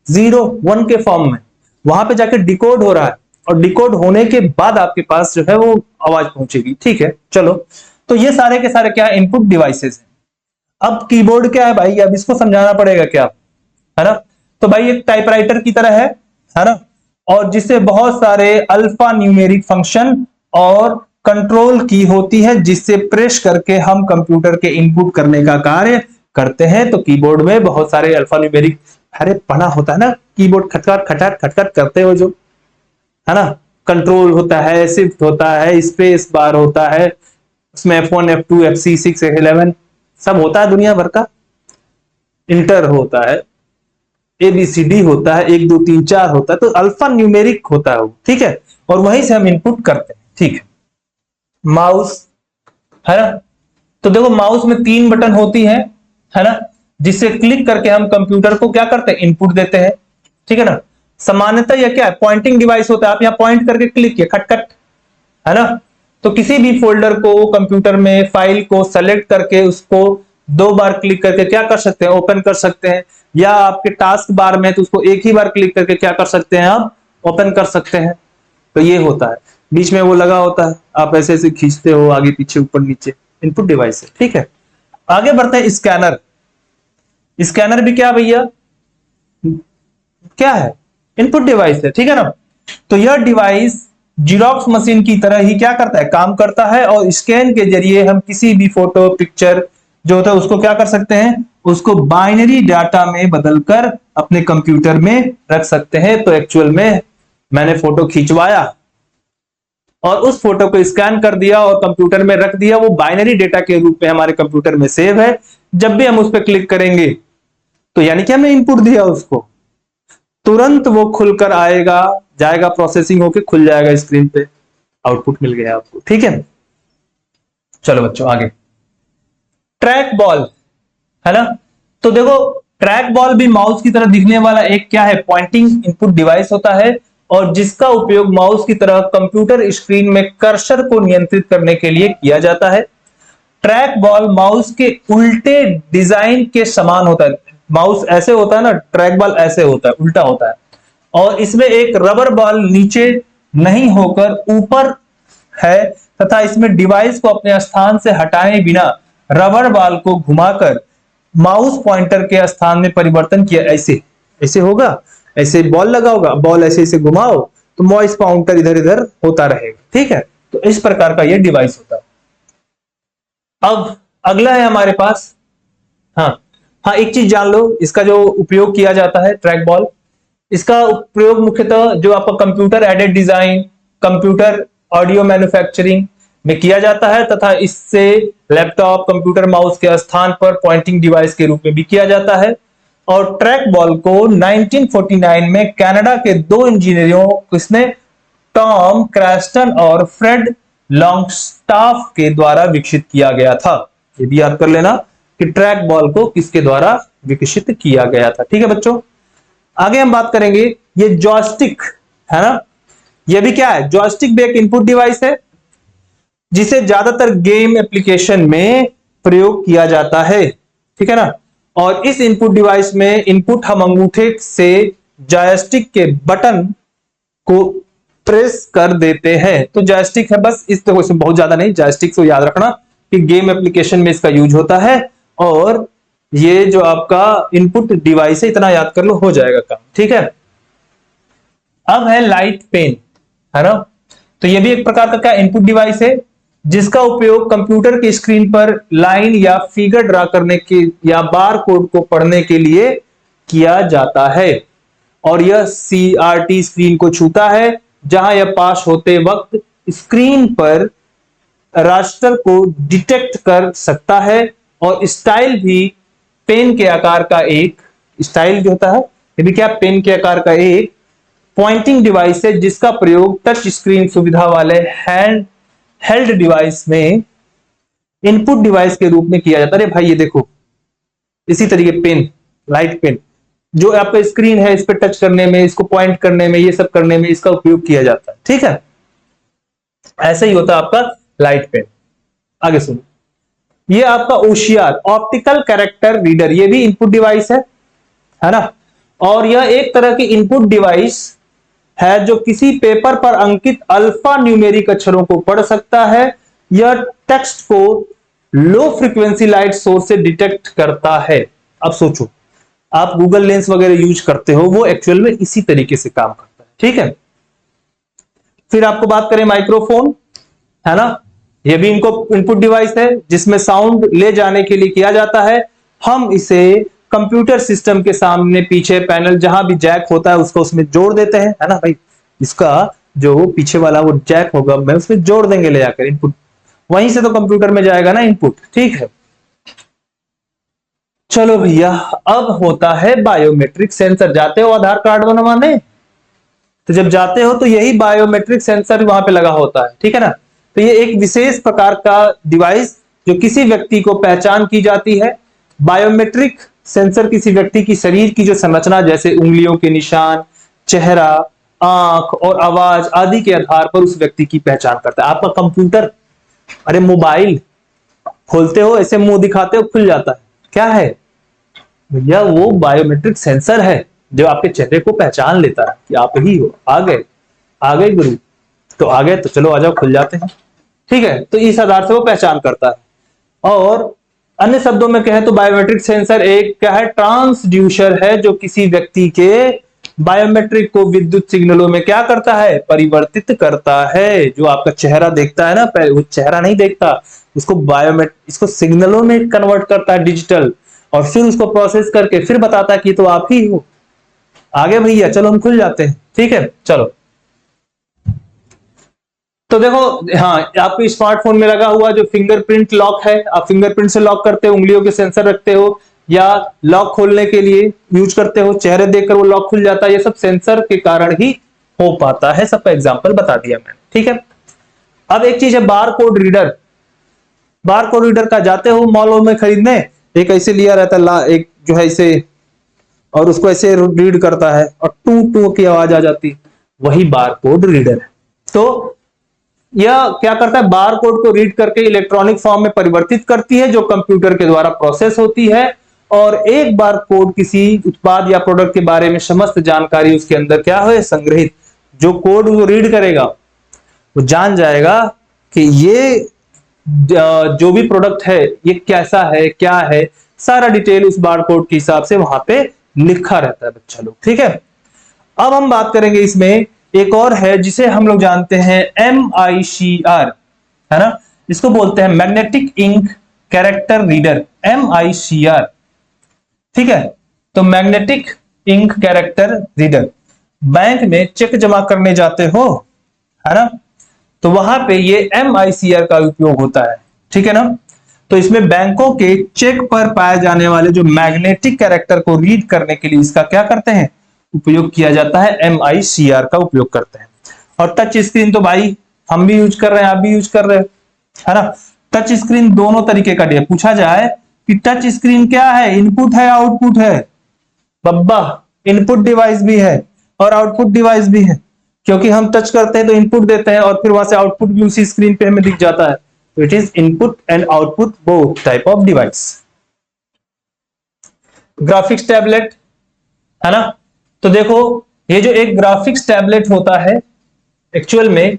0 1 के फॉर्म में, वहां पे जाके डिकोड हो रहा है, और डिकोड होने के बाद आपके पास जो है वो आवाज पहुंचेगी। ठीक है, चलो, तो ये सारे के सारे क्या इनपुट डिवाइसेस हैं। अब कीबोर्ड क्या है भाई, अब इसको समझाना पड़ेगा क्या, है ना। तो भाई एक टाइपराइटर की तरह है ना, और जिससे बहुत सारे अल्फा न्यूमेरिक फंक्शन और कंट्रोल की होती है, जिससे प्रेस करके हम कंप्यूटर के इनपुट करने का कार्य करते हैं। तो कीबोर्ड में बहुत सारे अल्फा न्यूमेरिक, अरे पढ़ा होता है ना, कीबोर्ड खटखट खटखट खटखट करते हो जो, है ना, कंट्रोल होता है, शिफ्ट होता है, स्पेस बार होता है, उसमें F1 F2 FC6 F11 सब होता है, दुनिया भर का इंटर होता है, ABCD होता है, 1 2 3 4 होता है, तो अल्फा न्यूमेरिक होता है वो। ठीक है, और वहीं से हम इनपुट करते हैं। ठीक है, माउस है ना, तो देखो माउस में 3 बटन होती है ना, जिससे क्लिक करके हम कंप्यूटर को क्या करते हैं, इनपुट देते हैं। ठीक है ना, सामान्यतः यह क्या है, पॉइंटिंग डिवाइस होता है, आप यहां पॉइंट करके क्लिक किए, खटखट, है ना। तो किसी भी फोल्डर को, कंप्यूटर में फाइल को सेलेक्ट करके उसको 2 बार क्लिक करके क्या कर सकते हैं, ओपन कर सकते हैं, या आपके टास्क बार में तो उसको 1 ही बार क्लिक करके क्या कर सकते हैं, आप ओपन कर सकते हैं। तो ये होता है, बीच में वो लगा होता है, आप ऐसे ऐसे खींचते हो आगे पीछे ऊपर नीचे, इनपुट डिवाइस है। ठीक है, आगे बढ़ते हैं, स्कैनर। स्कैनर भी क्या भैया, क्या है, इनपुट डिवाइस है। ठीक है ना, तो यह डिवाइस जीरोक्स मशीन की तरह ही क्या करता है, काम करता है, और स्कैन के जरिए हम किसी भी फोटो पिक्चर जो होता है उसको क्या कर सकते हैं, उसको बाइनरी डाटा में बदलकर अपने कंप्यूटर में रख सकते हैं। तो एक्चुअल में मैंने फोटो खिंचवाया और उस फोटो को स्कैन कर दिया और कंप्यूटर में रख दिया, वो बाइनरी डेटा के रूप में हमारे कंप्यूटर में सेव है। जब भी हम उस पर क्लिक करेंगे तो यानी कि हमने इनपुट दिया उसको, तुरंत वो खुलकर आएगा, जाएगा, प्रोसेसिंग होके खुल जाएगा स्क्रीन पे, आउटपुट मिल गया आपको। ठीक है, चलो बच्चों आगे, ट्रैक बॉल, है ना। तो देखो ट्रैक बॉल भी माउस की तरह दिखने वाला एक क्या है, पॉइंटिंग इनपुट डिवाइस होता है, और जिसका उपयोग माउस की तरह कंप्यूटर स्क्रीन में कर्सर को नियंत्रित करने के लिए किया जाता है। ट्रैक बॉल माउस के उल्टे डिजाइन के समान होता है, माउस ऐसे होता है ना, ट्रैक बॉल ऐसे होता है, उल्टा होता है, और इसमें एक रबर बॉल नीचे नहीं होकर ऊपर है, तथा इसमें डिवाइस को अपने स्थान से हटाए बिना रबर बॉल को घुमाकर माउस पॉइंटर के स्थान में परिवर्तन किया, ऐसे ऐसे होगा, ऐसे बॉल लगा होगा, बॉल ऐसे ऐसे घुमाओ तो माउस पॉइंटर इधर इधर होता रहेगा। ठीक है, तो इस प्रकार का ये डिवाइस होता है। अब अगला है हमारे पास, हाँ एक चीज जान लो, इसका जो उपयोग किया जाता है ट्रैक बॉल, इसका उपयोग मुख्यतः जो आपका computer aided design, computer audio manufacturing में किया जाता है, तथा इससे लैपटॉप, कंप्यूटर माउस के स्थान पर पॉइंटिंग डिवाइस के रूप में भी किया जाता है। और ट्रैक बॉल को 1949 में कनाडा के 2 इंजीनियरों, किसने, टॉम क्रैस्टन और फ्रेड लॉन्गस्टाफ के द्वारा विकसित किया गया था। ये भी याद कर लेना कि ट्रैक बॉल को किसके द्वारा विकसित किया गया था। ठीक है बच्चों, आगे हम बात करेंगे, ये जॉयस्टिक है ना, ये भी क्या है, जॉयस्टिक भी एक इनपुट डिवाइस है, जिसे ज्यादातर गेम एप्लीकेशन में प्रयोग किया जाता है। ठीक है ना, और इस इनपुट डिवाइस में इनपुट हम अंगूठे से जॉयस्टिक के बटन को प्रेस कर देते हैं। तो जॉयस्टिक है बस, इस तरह से बहुत ज्यादा नहीं, जॉयस्टिक को याद रखना कि गेम एप्लीकेशन में इसका यूज होता है, और ये जो आपका इनपुट डिवाइस है, इतना याद कर लो, हो जाएगा काम। ठीक है, अब है लाइट पेन, है ना, तो ये भी एक प्रकार का क्या इनपुट डिवाइस है, जिसका उपयोग कंप्यूटर की स्क्रीन पर लाइन या फिगर ड्रा करने के या बार कोड को पढ़ने के लिए किया जाता है, और यह CRT स्क्रीन को छूता है, जहां यह पास होते वक्त स्क्रीन पर रास्टर को डिटेक्ट कर सकता है। और स्टाइल भी पेन के आकार का एक, स्टाइल जो होता है ये भी क्या, पेन के आकार का एक पॉइंटिंग डिवाइस है, जिसका प्रयोग टच स्क्रीन सुविधा वाले हैंड हेल्ड डिवाइस में इनपुट डिवाइस के रूप में किया जाता है। अरे भाई ये देखो, इसी तरीके पेन, लाइट पेन जो आपका स्क्रीन है, इस पर टच करने में, इसको पॉइंट करने में, ये सब करने में इसका उपयोग किया जाता है। ठीक है, ऐसे ही होता है आपका लाइट पेन। आगे सुनो, ये आपका OCR, ऑप्टिकल कैरेक्टर रीडर, ये भी इनपुट डिवाइस है ना, और यह एक तरह की इनपुट डिवाइस है जो किसी पेपर पर अंकित अल्फा न्यूमेरिक अक्षरों को पढ़ सकता है। यह टेक्स्ट को लो फ्रीक्वेंसी लाइट सोर्स से डिटेक्ट करता है। अब सोचो, आप गूगल लेंस वगैरह यूज करते हो, वो एक्चुअल में इसी तरीके से काम करता है। ठीक है, फिर आपको बात करें माइक्रोफोन, है ना, ये भी इनको इनपुट डिवाइस है जिसमें साउंड ले जाने के लिए किया जाता है। हम इसे कंप्यूटर सिस्टम के सामने पीछे पैनल जहां भी जैक होता है उसको उसमें जोड़ देते हैं, है ना भाई। इसका जो पीछे वाला वो जैक होगा मैं उसमें जोड़ देंगे ले जाकर इनपुट, वहीं से तो कंप्यूटर में जाएगा ना इनपुट। ठीक है, चलो भैया, अब होता है बायोमेट्रिक सेंसर। जाते हो आधार कार्ड बनवाने, तो जब जाते हो तो यही बायोमेट्रिक सेंसर वहां पे लगा होता है। ठीक है ना, तो ये एक विशेष प्रकार का डिवाइस जो किसी व्यक्ति को पहचान की जाती है। बायोमेट्रिक सेंसर किसी व्यक्ति की शरीर की जो संरचना जैसे उंगलियों के निशान, चेहरा, आंख और आवाज आदि के आधार पर उस व्यक्ति की पहचान करता है। आपका कंप्यूटर, अरे मोबाइल खोलते हो ऐसे मुंह दिखाते हो खुल जाता है, क्या है भैया? वो बायोमेट्रिक सेंसर है जो आपके चेहरे को पहचान लेता है कि आप ही हो। आ गए गुरु, तो आ गए तो चलो आ जाओ, खुल जाते हैं। ठीक है, तो इस आधार से वो पहचान करता है। और अन्य शब्दों में कहें तो बायोमेट्रिक सेंसर एक क्या है? ट्रांसड्यूसर है जो किसी व्यक्ति के बायोमेट्रिक को विद्युत सिग्नलों में क्या करता है? परिवर्तित करता है। जो आपका चेहरा देखता है ना, पहले वो चेहरा नहीं देखता, उसको इसको सिग्नलों में कन्वर्ट करता है, डिजिटल, और फिर उसको प्रोसेस करके फिर बताता है कि तो आप ही हो। आगे भैया, चलो हम खुल जाते हैं। ठीक है, चलो तो देखो, हाँ, आपके स्मार्टफोन में लगा हुआ जो फिंगरप्रिंट लॉक है, आप फिंगरप्रिंट से लॉक करते हो, उंगलियों के सेंसर रखते हो, या लॉक खोलने के लिए यूज करते हो, चेहरे देखकर वो लॉक खुल जाता है। ये सब सेंसर के कारण ही हो पाता है। सबका एग्जांपल बता दिया मैंने। ठीक है, अब एक चीज है bar code reader. Bar code reader का जाते हो मॉलों में खरीदने, एक ऐसे लिया रहता है, एक जो है इसे, और उसको ऐसे रीड करता है और टू टू की आवाज आ जाती है, वही बार कोड रीडर है। तो यह क्या करता है? बार कोड को रीड करके इलेक्ट्रॉनिक फॉर्म में परिवर्तित करती है जो कंप्यूटर के द्वारा प्रोसेस होती है। और एक बार कोड किसी उत्पाद या प्रोडक्ट के बारे में समस्त जानकारी उसके अंदर क्या है? संग्रहित। जो कोड वो रीड करेगा वो जान जाएगा कि ये जो भी प्रोडक्ट है ये कैसा है, क्या है, सारा डिटेल उस बार कोड के हिसाब से वहां पे लिखा रहता है बच्चा लोग। ठीक है, अब हम बात करेंगे इसमें एक और है जिसे हम लोग जानते हैं MICR, है ना, इसको बोलते हैं magnetic ink character reader, MICR। ठीक है, तो magnetic ink character reader, bank में चेक जमा करने जाते हो, है ना, तो वहां पे ये MICR का उपयोग होता है। ठीक है ना, तो इसमें बैंकों के चेक पर पाए जाने वाले जो मैग्नेटिक कैरेक्टर को रीड करने के लिए इसका क्या करते हैं? उपयोग किया जाता है, MICR का उपयोग करते हैं। और टच स्क्रीन तो भाई हम भी यूज कर रहे हैं, आप भी यूज कर रहे हैं, है ना। टच स्क्रीन दोनों तरीके का है। पूछा जाए कि टच स्क्रीन क्या है, इनपुट है आउटपुट है? बब्बा, इनपुट डिवाइस भी है और आउटपुट डिवाइस भी है, क्योंकि हम टच करते हैं तो इनपुट देते हैं और फिर वहां से आउटपुट भी उसी स्क्रीन पे हमें दिख जाता है। तो it is input and output both type of device. Graphics tablet, है ना, तो देखो ये जो एक ग्राफिक्स टैबलेट होता है एक्चुअल में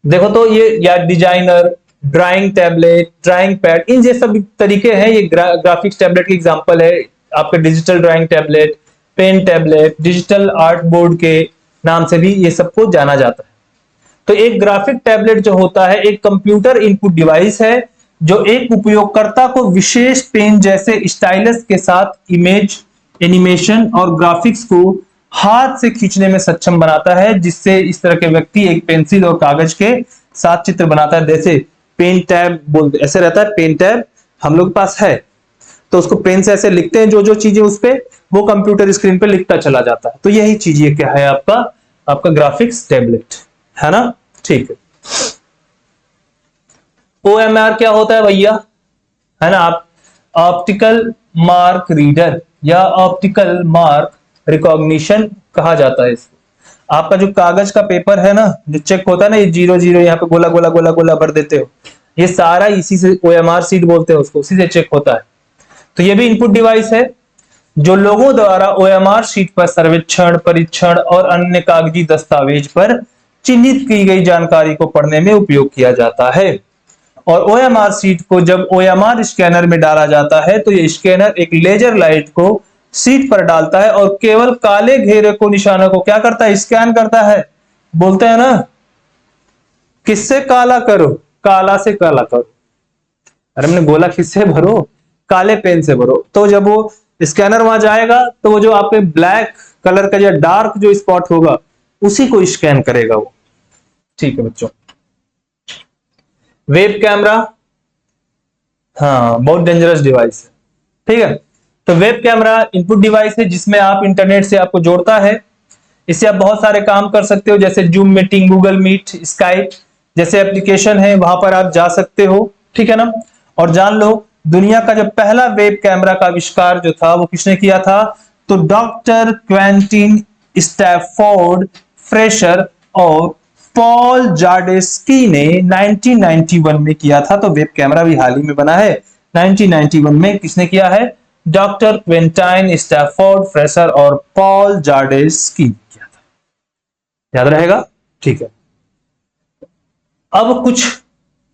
देखो तो ये या designer, drawing tablet, drawing pad, इन जैसे सब तरीके हैं। ये ग्राफिक्स टैबलेट की एग्जांपल है आपका digital drawing tablet, pen tablet, digital art board के नाम से भी ये सबको जाना जाता है। तो एक ग्राफिक टैबलेट जो होता है एक कंप्यूटर इनपुट डिवाइस है जो एक उपयोगकर्ता को विशेष पेन जैसे स्टाइलस के साथ इमेज, एनिमेशन और ग्राफिक्स को हाथ से खींचने में सक्षम बनाता है, जिससे इस तरह के व्यक्ति एक पेंसिल और कागज के साथ चित्र बनाता है। जैसे पेन टैब बोलते, ऐसे रहता है पेन टैब हम लोग पास है, तो उसको पेन से ऐसे लिखते हैं जो चीजें उस पे, वो कंप्यूटर स्क्रीन पे लिखता चला जाता है। तो यही चीज ये क्या है आपका ग्राफिक्स टैबलेट, है ना। ठीक है, OMR क्या होता है भैया, है ना, आप ऑप्टिकल मार्क रीडर या ऑप्टिकल मार्क रिकॉग्निशन कहा जाता है इसको। आपका जो कागज का पेपर है ना, जो चेक होता है ना, ये 0 0 यहाँ पे गोला गोला गोला गोला भर देते हो, ये सारा इसी से OMR सीट बोलते हैं उसको, उसी से चेक होता है। तो ये भी इनपुट डिवाइस है जो लोगों द्वारा ओएमआर शीट पर सर्वेक्षण, परीक्षण और अन्य कागजी दस्तावेज पर चिन्हित की गई जानकारी को पढ़ने में उपयोग किया जाता है। और ओएमआर शीट को जब ओएमआर स्कैनर में डाला जाता है तो ये स्कैनर एक लेजर लाइट को शीट पर डालता है और केवल काले घेरे को, निशानों को क्या करता है, स्कैन करता है। बोलते हैं ना, किससे काला करो, काला से काला करो। अरे हमने बोला किससे भरो, काले पेन से भरो। तो जब वो स्कैनर वहां जाएगा तो वो जो आपके ब्लैक कलर का या डार्क जो स्पॉट होगा उसी को स्कैन करेगा वो। ठीक है बच्चों। वेब कैमरा, हाँ बहुत डेंजरस डिवाइस है। ठीक है, तो वेब कैमरा इनपुट डिवाइस है जिसमें आप इंटरनेट से आपको जोड़ता है। इससे आप बहुत सारे काम कर सकते हो, जैसे Zoom meeting, Google Meet, Skype जैसे एप्लीकेशन है, वहां पर आप जा सकते हो। ठीक है ना। और जान लो, दुनिया का जो पहला वेब कैमरा का आविष्कार जो था वो किसने किया था, तो डॉक्टर क्वेंटिन स्टैफोर्ड फ्रेशर और पॉल जार्डेस्की ने 1991 में किया था। तो वेब कैमरा भी हाल ही में बना है। 1991 में किसने किया है, डॉक्टर क्वेंटाइन स्टैफोर्ड फ्रेशर और पॉल जार्डेस्की किया था। याद रहेगा। ठीक है, अब कुछ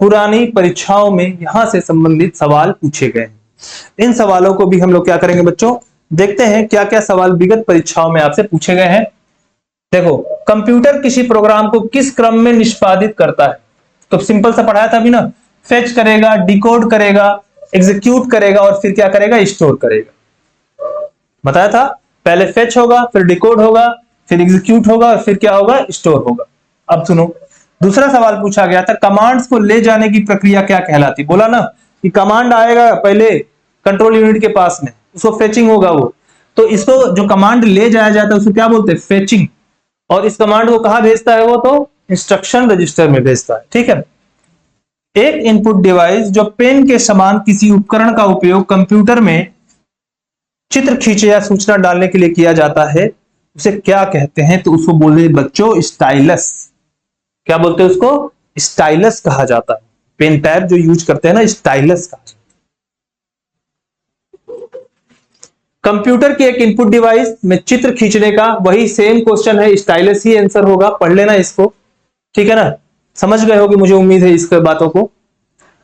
पुरानी परीक्षाओं में यहां से संबंधित सवाल पूछे गए हैं। इन सवालों को भी हम लोग क्या करेंगे बच्चों, देखते हैं क्या क्या सवाल विगत परीक्षाओं में आपसे पूछे गए हैं। देखो, कंप्यूटर किसी प्रोग्राम को किस क्रम में निष्पादित करता है, तो सिंपल सा पढ़ाया था अभी ना, फेच करेगा, डिकोड करेगा, एग्जीक्यूट करेगा और फिर क्या करेगा, स्टोर करेगा। बताया था, पहले फेच होगा, फिर डिकोड होगा, फिर एग्जीक्यूट होगा और फिर क्या होगा, स्टोर होगा। अब सुनो, दूसरा सवाल पूछा गया था, कमांड्स को ले जाने की प्रक्रिया क्या कहलाती। बोला ना कि कमांड आएगा पहले कंट्रोल यूनिट के पास में, उसको फेचिंग होगा वो, तो इसको जो कमांड ले जाया जाता है उसको क्या बोलते हैं, फेचिंग। और इस कमांड को कहां भेजता है वो, तो इंस्ट्रक्शन रजिस्टर में भेजता है। ठीक है। एक इनपुट डिवाइस जो पेन के समान किसी उपकरण का उपयोग कंप्यूटर में चित्र खींचे या सूचना डालने के लिए किया जाता है, उसे क्या कहते हैं, तो उसको बोले बच्चों स्टाइलस। क्या बोलते हैं उसको, स्टाइलस कहा जाता है। पेन टैब जो यूज करते हैं ना, स्टाइलस कहा जाता है। कंप्यूटर की एक इनपुट डिवाइस में चित्र खींचने का वही सेम क्वेश्चन है, स्टाइलस ही आंसर होगा। पढ़ लेना इसको। ठीक है ना, समझ गए होगी मुझे उम्मीद है इसके बातों को।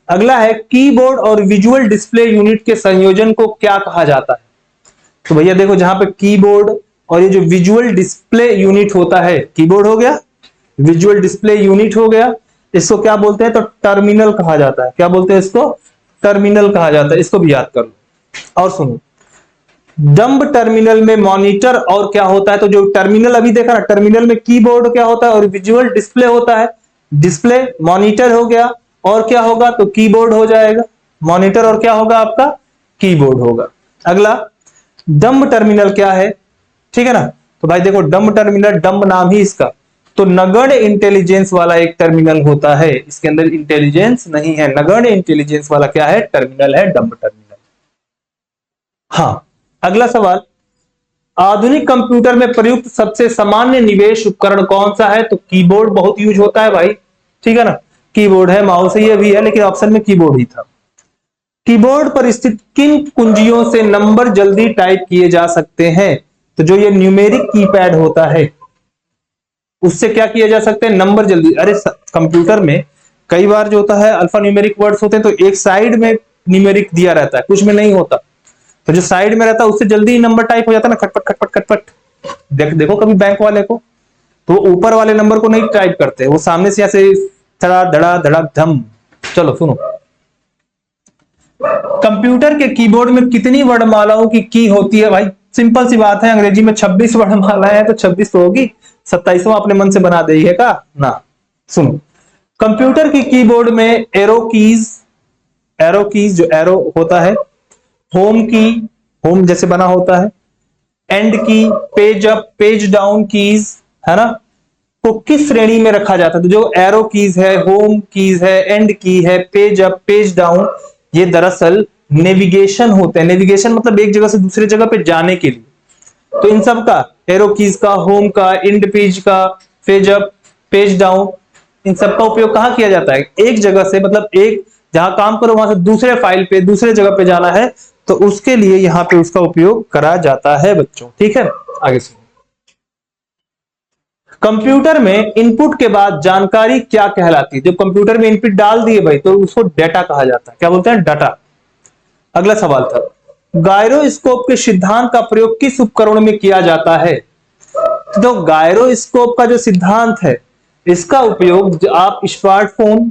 अगला है, कीबोर्ड और विजुअल डिस्प्ले यूनिट के संयोजन को क्या कहा जाता है। तो भैया देखो, जहां पे कीबोर्ड और ये जो विजुअल डिस्प्ले यूनिट होता है, कीबोर्ड हो गया, विजुअल डिस्प्ले यूनिट हो गया, इसको क्या बोलते हैं, तो टर्मिनल कहा जाता है। क्या बोलते हैं इसको, टर्मिनल कहा जाता है। इसको भी याद कर लो। और सुनो, डंब टर्मिनल में मॉनिटर और क्या होता है, तो जो टर्मिनल अभी देखा ना, टर्मिनल में कीबोर्ड क्या होता है और विजुअल डिस्प्ले होता है। डिस्प्ले मॉनिटर हो गया और क्या होगा, तो कीबोर्ड हो जाएगा। मॉनिटर और क्या होगा आपका, कीबोर्ड होगा। अगला, डंब टर्मिनल क्या है। ठीक है ना, तो भाई देखो, डंब टर्मिनल, डंब नाम ही इसका, तो नगण्य इंटेलिजेंस वाला एक टर्मिनल होता है। इसके अंदर इंटेलिजेंस नहीं है, नगण्य इंटेलिजेंस वाला क्या है, टर्मिनल है, डंब टर्मिनल। हाँ, अगला सवाल, आधुनिक कंप्यूटर में प्रयुक्त सबसे सामान्य निवेश उपकरण कौन सा है, तो कीबोर्ड बहुत यूज होता है भाई। ठीक है ना, कीबोर्ड है, माउस ये भी है, लेकिन ऑप्शन में कीबोर्ड ही था। कीबोर्ड पर स्थित किन कुंजियों से नंबर जल्दी टाइप किए जा सकते हैं, तो जो ये न्यूमेरिक कीपैड होता है उससे क्या किया जा सकते हैं, नंबर जल्दी। अरे कंप्यूटर में कई बार जो होता है अल्फा न्यूमेरिक वर्ड्स होते हैं, तो एक साइड में न्यूमेरिक दिया रहता है, कुछ में नहीं होता, तो जो साइड में रहता है उससे जल्दी नंबर टाइप हो जाता है ना, खटपट खटपट खटपट। देखो कभी बैंक वाले को, तो ऊपर वाले नंबर को नहीं टाइप करते, वो सामने से ऐसे धड़ा धड़ा धड़ा धम। चलो सुनो, कंप्यूटर के कीबोर्ड में कितनी वर्णमालाओं की की होती है भाई, सिंपल सी बात है, अंग्रेजी में 26 वर्णमाला है, तो 26 तो होगी, 27वां अपने मन से बना देगी का ना। सुनो, कंप्यूटर की कीबोर्ड में एरो कीज जो एरो होता है, होम की, होम जैसे बना होता है, एंड की, page up, page down keys है ना, को किस श्रेणी में रखा जाता है, तो जो एरो कीज है, होम कीज है, एंड की है, पेज अप, पेज डाउन, ये दरअसल नेविगेशन होते हैं। नेविगेशन मतलब एक जगह से दूसरे जगह पे जाने के लिए। तो इन सब का, एरो कीज का, होम का, एंड पेज का, पेज अप, पेज डाउन, इन सब का उपयोग कहां किया जाता है, एक जगह से, मतलब एक जहां काम करो वहां से दूसरे फाइल पे, दूसरे जगह पे जाना है तो उसके लिए यहां पे उसका उपयोग करा जाता है बच्चों। ठीक है, आगे सुनिए। कंप्यूटर में इनपुट के बाद जानकारी क्या कहलाती है? जब कंप्यूटर में इनपुट डाल दिए भाई तो उसको डेटा कहा जाता है। क्या बोलते हैं? डाटा। अगला सवाल था, गायरोस्कोप के सिद्धांत का प्रयोग किस उपकरण में किया जाता है? तो गायरोस्कोप का जो सिद्धांत है इसका उपयोग आप स्मार्टफोन,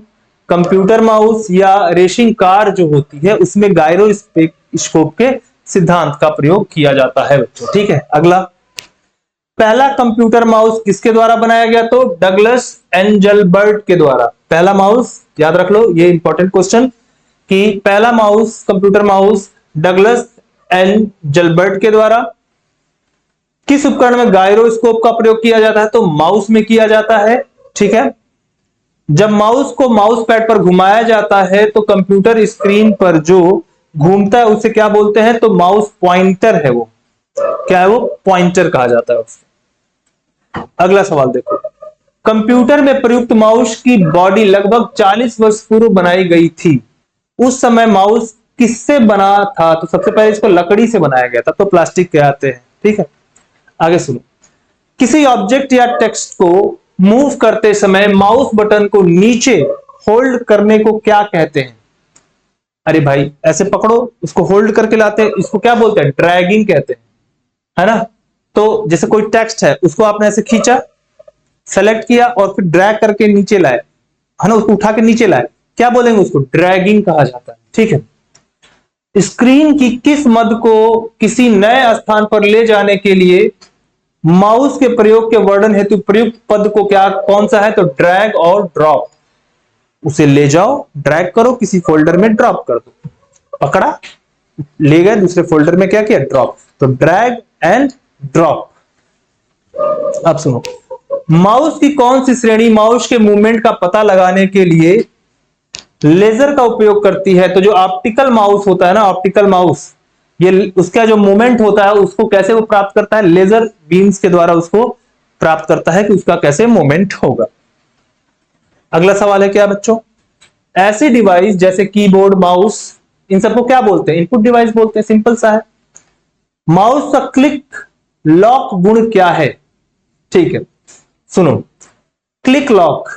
कंप्यूटर माउस या रेसिंग कार जो होती है उसमें गायरोस्कोप के सिद्धांत का प्रयोग किया जाता है बच्चों। ठीक है, अगला, पहला कंप्यूटर माउस किसके द्वारा बनाया गया? तो डगलस एंजलबर्ट के द्वारा। पहला माउस याद रख लो, ये इंपॉर्टेंट क्वेश्चन, कि पहला mouse, computer mouse Douglas Engelbart के द्वारा। किस उपकरण में गायरोस्कोप का प्रयोग किया जाता है? तो माउस में किया जाता है। ठीक है, जब माउस को माउस पैड पर घुमाया जाता है तो कंप्यूटर स्क्रीन पर जो घूमता है उसे क्या बोलते हैं? तो माउस पॉइंटर है वो। क्या है वो? पॉइंटर कहा जाता है उसे। अगला सवाल देखो, कंप्यूटर में प्रयुक्त माउस की बॉडी लगभग 40 वर्ष पूर्व बनाई गई थी। उस समय माउस किससे बना था? तो सबसे पहले इसको लकड़ी से बनाया गया था, तो प्लास्टिक के आते हैं। ठीक है, आगे सुनो, किसी ऑब्जेक्ट या टेक्स्ट को मूव करते समय माउस बटन को नीचे होल्ड करने को क्या कहते हैं? अरे भाई ऐसे पकड़ो, उसको होल्ड करके लाते हैं, इसको क्या बोलते हैं? ड्रैगिंग कहते हैं, है ना। तो जैसे कोई टेक्स्ट है उसको आपने ऐसे खींचा, सेलेक्ट किया और फिर ड्रैग करके नीचे लाए, है ना, उसको उठा के नीचे लाए, क्या बोलेंगे? उसको ड्रैगिंग कहा जाता है। ठीक है, स्क्रीन की किस मद को किसी नए स्थान पर ले जाने के लिए माउस के प्रयोग के वर्णन हेतु प्रयुक्त पद को क्या, कौन सा है? तो ड्रैग और ड्रॉप। उसे ले जाओ, ड्रैग करो, किसी फोल्डर में ड्रॉप कर दो, पकड़ा, ले गए दूसरे फोल्डर में, क्या किया? ड्रॉप। तो ड्रैग एंड ड्रॉप। अब सुनो, माउस की कौन सी श्रेणी माउस के मूवमेंट का पता लगाने के लिए लेजर का उपयोग करती है? तो जो ऑप्टिकल माउस होता है ना, ऑप्टिकल माउस, ये उसका जो मूवमेंट होता है उसको कैसे वो प्राप्त करता है? लेजर बीम्स के द्वारा उसको प्राप्त करता है कि उसका कैसे मूवमेंट होगा। अगला सवाल है क्या बच्चों, ऐसी डिवाइस जैसे कीबोर्ड, माउस, इन सबको क्या बोलते हैं? इनपुट डिवाइस बोलते हैं। सिंपल सा है। माउस का क्लिक लॉक गुण क्या है? ठीक है, सुनो, क्लिक लॉक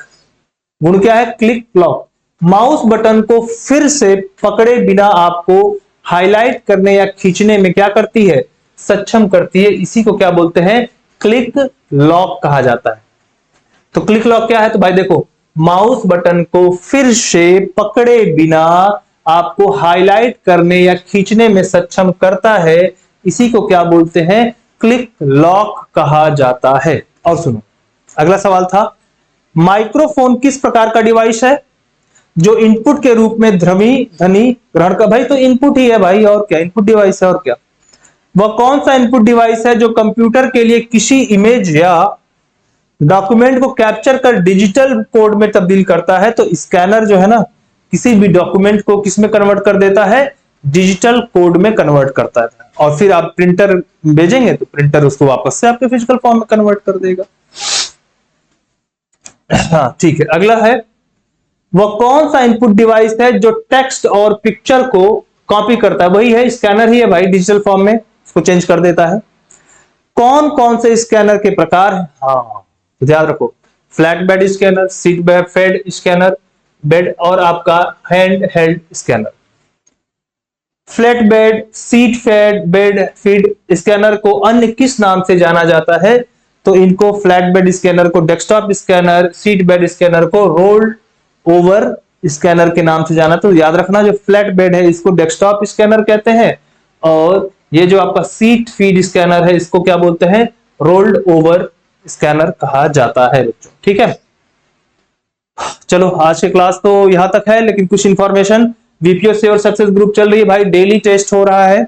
गुण क्या है? क्लिक लॉक माउस बटन को फिर से पकड़े बिना आपको हाईलाइट करने या खींचने में क्या करती है? सक्षम करती है। इसी को क्या बोलते हैं? क्लिक लॉक कहा जाता है। तो क्लिक लॉक क्या है? तो भाई देखो, माउस बटन को फिर से पकड़े बिना आपको हाईलाइट करने या खींचने में सक्षम करता है, इसी को क्या बोलते हैं? क्लिक लॉक कहा जाता है। और सुनो, अगला सवाल था, माइक्रोफोन किस प्रकार का डिवाइस है जो इनपुट के रूप में ध्वनि ग्रहण का? भाई तो इनपुट ही है भाई, और क्या इनपुट डिवाइस है, और क्या। वह कौन सा इनपुट डिवाइस है जो कंप्यूटर के लिए किसी इमेज या डॉक्यूमेंट को कैप्चर कर डिजिटल कोड में तब्दील करता है? तो स्कैनर जो है ना, किसी भी डॉक्यूमेंट को किस में कन्वर्ट कर देता है? डिजिटल कोड में कन्वर्ट करता है, और फिर आप प्रिंटर भेजेंगे तो प्रिंटर उसको वापस से आपके फिजिकल फॉर्म में कन्वर्ट कर देगा। हाँ ठीक है, अगला है, वह कौन सा इनपुट डिवाइस है जो टेक्स्ट और पिक्चर को कॉपी करता है? वही है, स्कैनर ही है भाई, डिजिटल फॉर्म में उसको चेंज कर देता है। कौन कौन से स्कैनर के प्रकार हैं? हाँ ध्यान रखो, flat bed scanner, sheet fed scanner bed, और आपका hand held scanner. Flat bed, sheet fed bed feed scanner को अन्य किस नाम से जाना जाता है? तो इनको फ्लैट बेड स्कैनर को desktop scanner, seat bed scanner को रोल्ड ओवर स्कैनर के नाम से जाना। तो याद रखना, जो फ्लैट बेड है इसको डेस्कटॉप स्कैनर कहते हैं, और ये जो आपका सीट फीड स्कैनर है इसको क्या बोलते हैं? रोल्ड ओवर स्कैनर कहा जाता है बच्चों। ठीक है, चलो आज की क्लास तो यहां तक है, लेकिन कुछ information, BPO sure success group चल रही है भाई, डेली टेस्ट हो रहा है।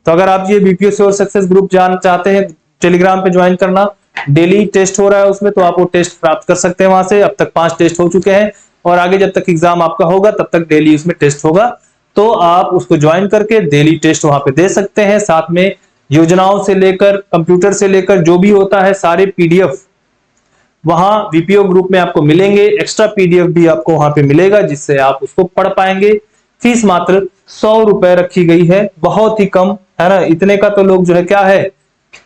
तो अगर आप ये बीपीओ श्योर सक्सेस ग्रुप जान चाहते हैं, टेलीग्राम पे ज्वाइन करना, डेली टेस्ट हो रहा है उसमें, तो आप वो टेस्ट प्राप्त कर सकते हैं वहां से। अब तक 5 टेस्ट हो चुके हैं, और आगे जब तक एग्जाम आपका होगा तब तक डेली उसमें टेस्ट होगा, तो आप उसको ज्वाइन करके डेली टेस्ट वहां पे दे सकते हैं। साथ में योजनाओं से लेकर, कंप्यूटर से लेकर जो भी होता है, सारे पीडीएफ वहां वीपीओ ग्रुप में आपको मिलेंगे। एक्स्ट्रा पीडीएफ भी आपको वहां पे मिलेगा, जिससे आप उसको पढ़ पाएंगे। फीस मात्र 100 रुपए रखी गई है, बहुत ही कम है ना। इतने का तो लोग जो है क्या है,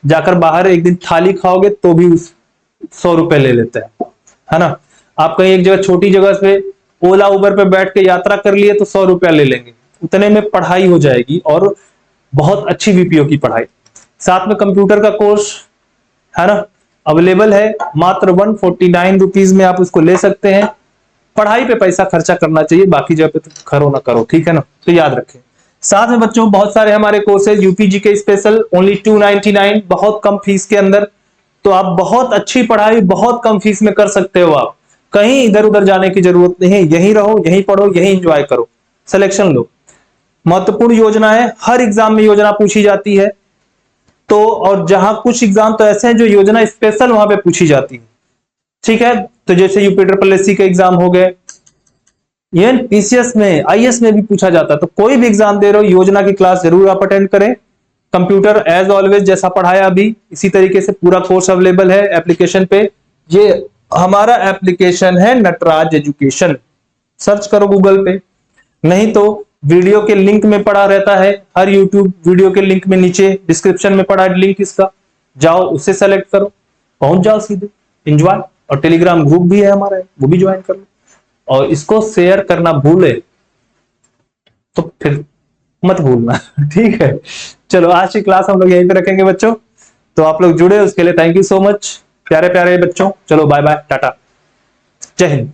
जाकर बाहर एक दिन थाली खाओगे तो भी 100 रुपए ले लेते हैं, है ना। आप कहीं एक जगह छोटी जगह से ओला उबर पे बैठ के यात्रा कर लिए तो 100 रुपया ले लेंगे। उतने में पढ़ाई हो जाएगी और बहुत अच्छी बीपीओ की पढ़ाई। साथ में कंप्यूटर का कोर्स है ना अवेलेबल है, मात्र 149 रुपीज में आप उसको ले सकते हैं। पढ़ाई पे पैसा खर्चा करना चाहिए, बाकी जगह पे तो करो ना करो, ठीक है ना। तो याद रखें। साथ में बच्चों बहुत सारे हमारे कोर्सेज यूपीजी के स्पेशल ओनली 299, बहुत कम फीस के अंदर। तो आप बहुत अच्छी पढ़ाई बहुत कम फीस में कर सकते हो। आप कहीं इधर उधर जाने की जरूरत नहीं है, यहीं रहो, यहीं पढ़ो, यहीं एंजॉय करो, सिलेक्शन लो। महत्वपूर्ण योजना है, हर एग्जाम में योजना पूछी जाती है। तो और जहां कुछ एग्जाम तो ऐसे हैं जो योजना स्पेशल वहां पे पूछी जाती है, ठीक है। तो जैसे यूपी ट्रिपल एससी के एग्जाम हो गए, इवन पीसीएस में आईएएस में भी पूछा जाता है। तो कोई भी एग्जाम दे रहे हो, योजना की क्लास जरूर आप अटेंड करें। कंप्यूटर एज ऑलवेज जैसा पढ़ाया अभी इसी तरीके से पूरा कोर्स अवेलेबल है एप्लीकेशन पे। ये हमारा एप्लीकेशन है नटराज एजुकेशन, सर्च करो गूगल पे, नहीं तो वीडियो के लिंक में पड़ा रहता है, हर यूट्यूब वीडियो के लिंक में नीचे डिस्क्रिप्शन में पड़ा है लिंक इसका, जाओ उसे सेलेक्ट करो, पहुंच जाओ सीधे, एंजॉय। और टेलीग्राम ग्रुप भी है हमारा, वो भी ज्वाइन कर लो। और इसको शेयर करना भूले तो फिर मत भूलना ठीक है। चलो आज की क्लास हम लोग यहीं पे रखेंगे बच्चों। तो आप लोग जुड़े उसके लिए थैंक यू सो मच, प्यारे प्यारे बच्चों। चलो बाय बाय, टाटा, जय हिंद।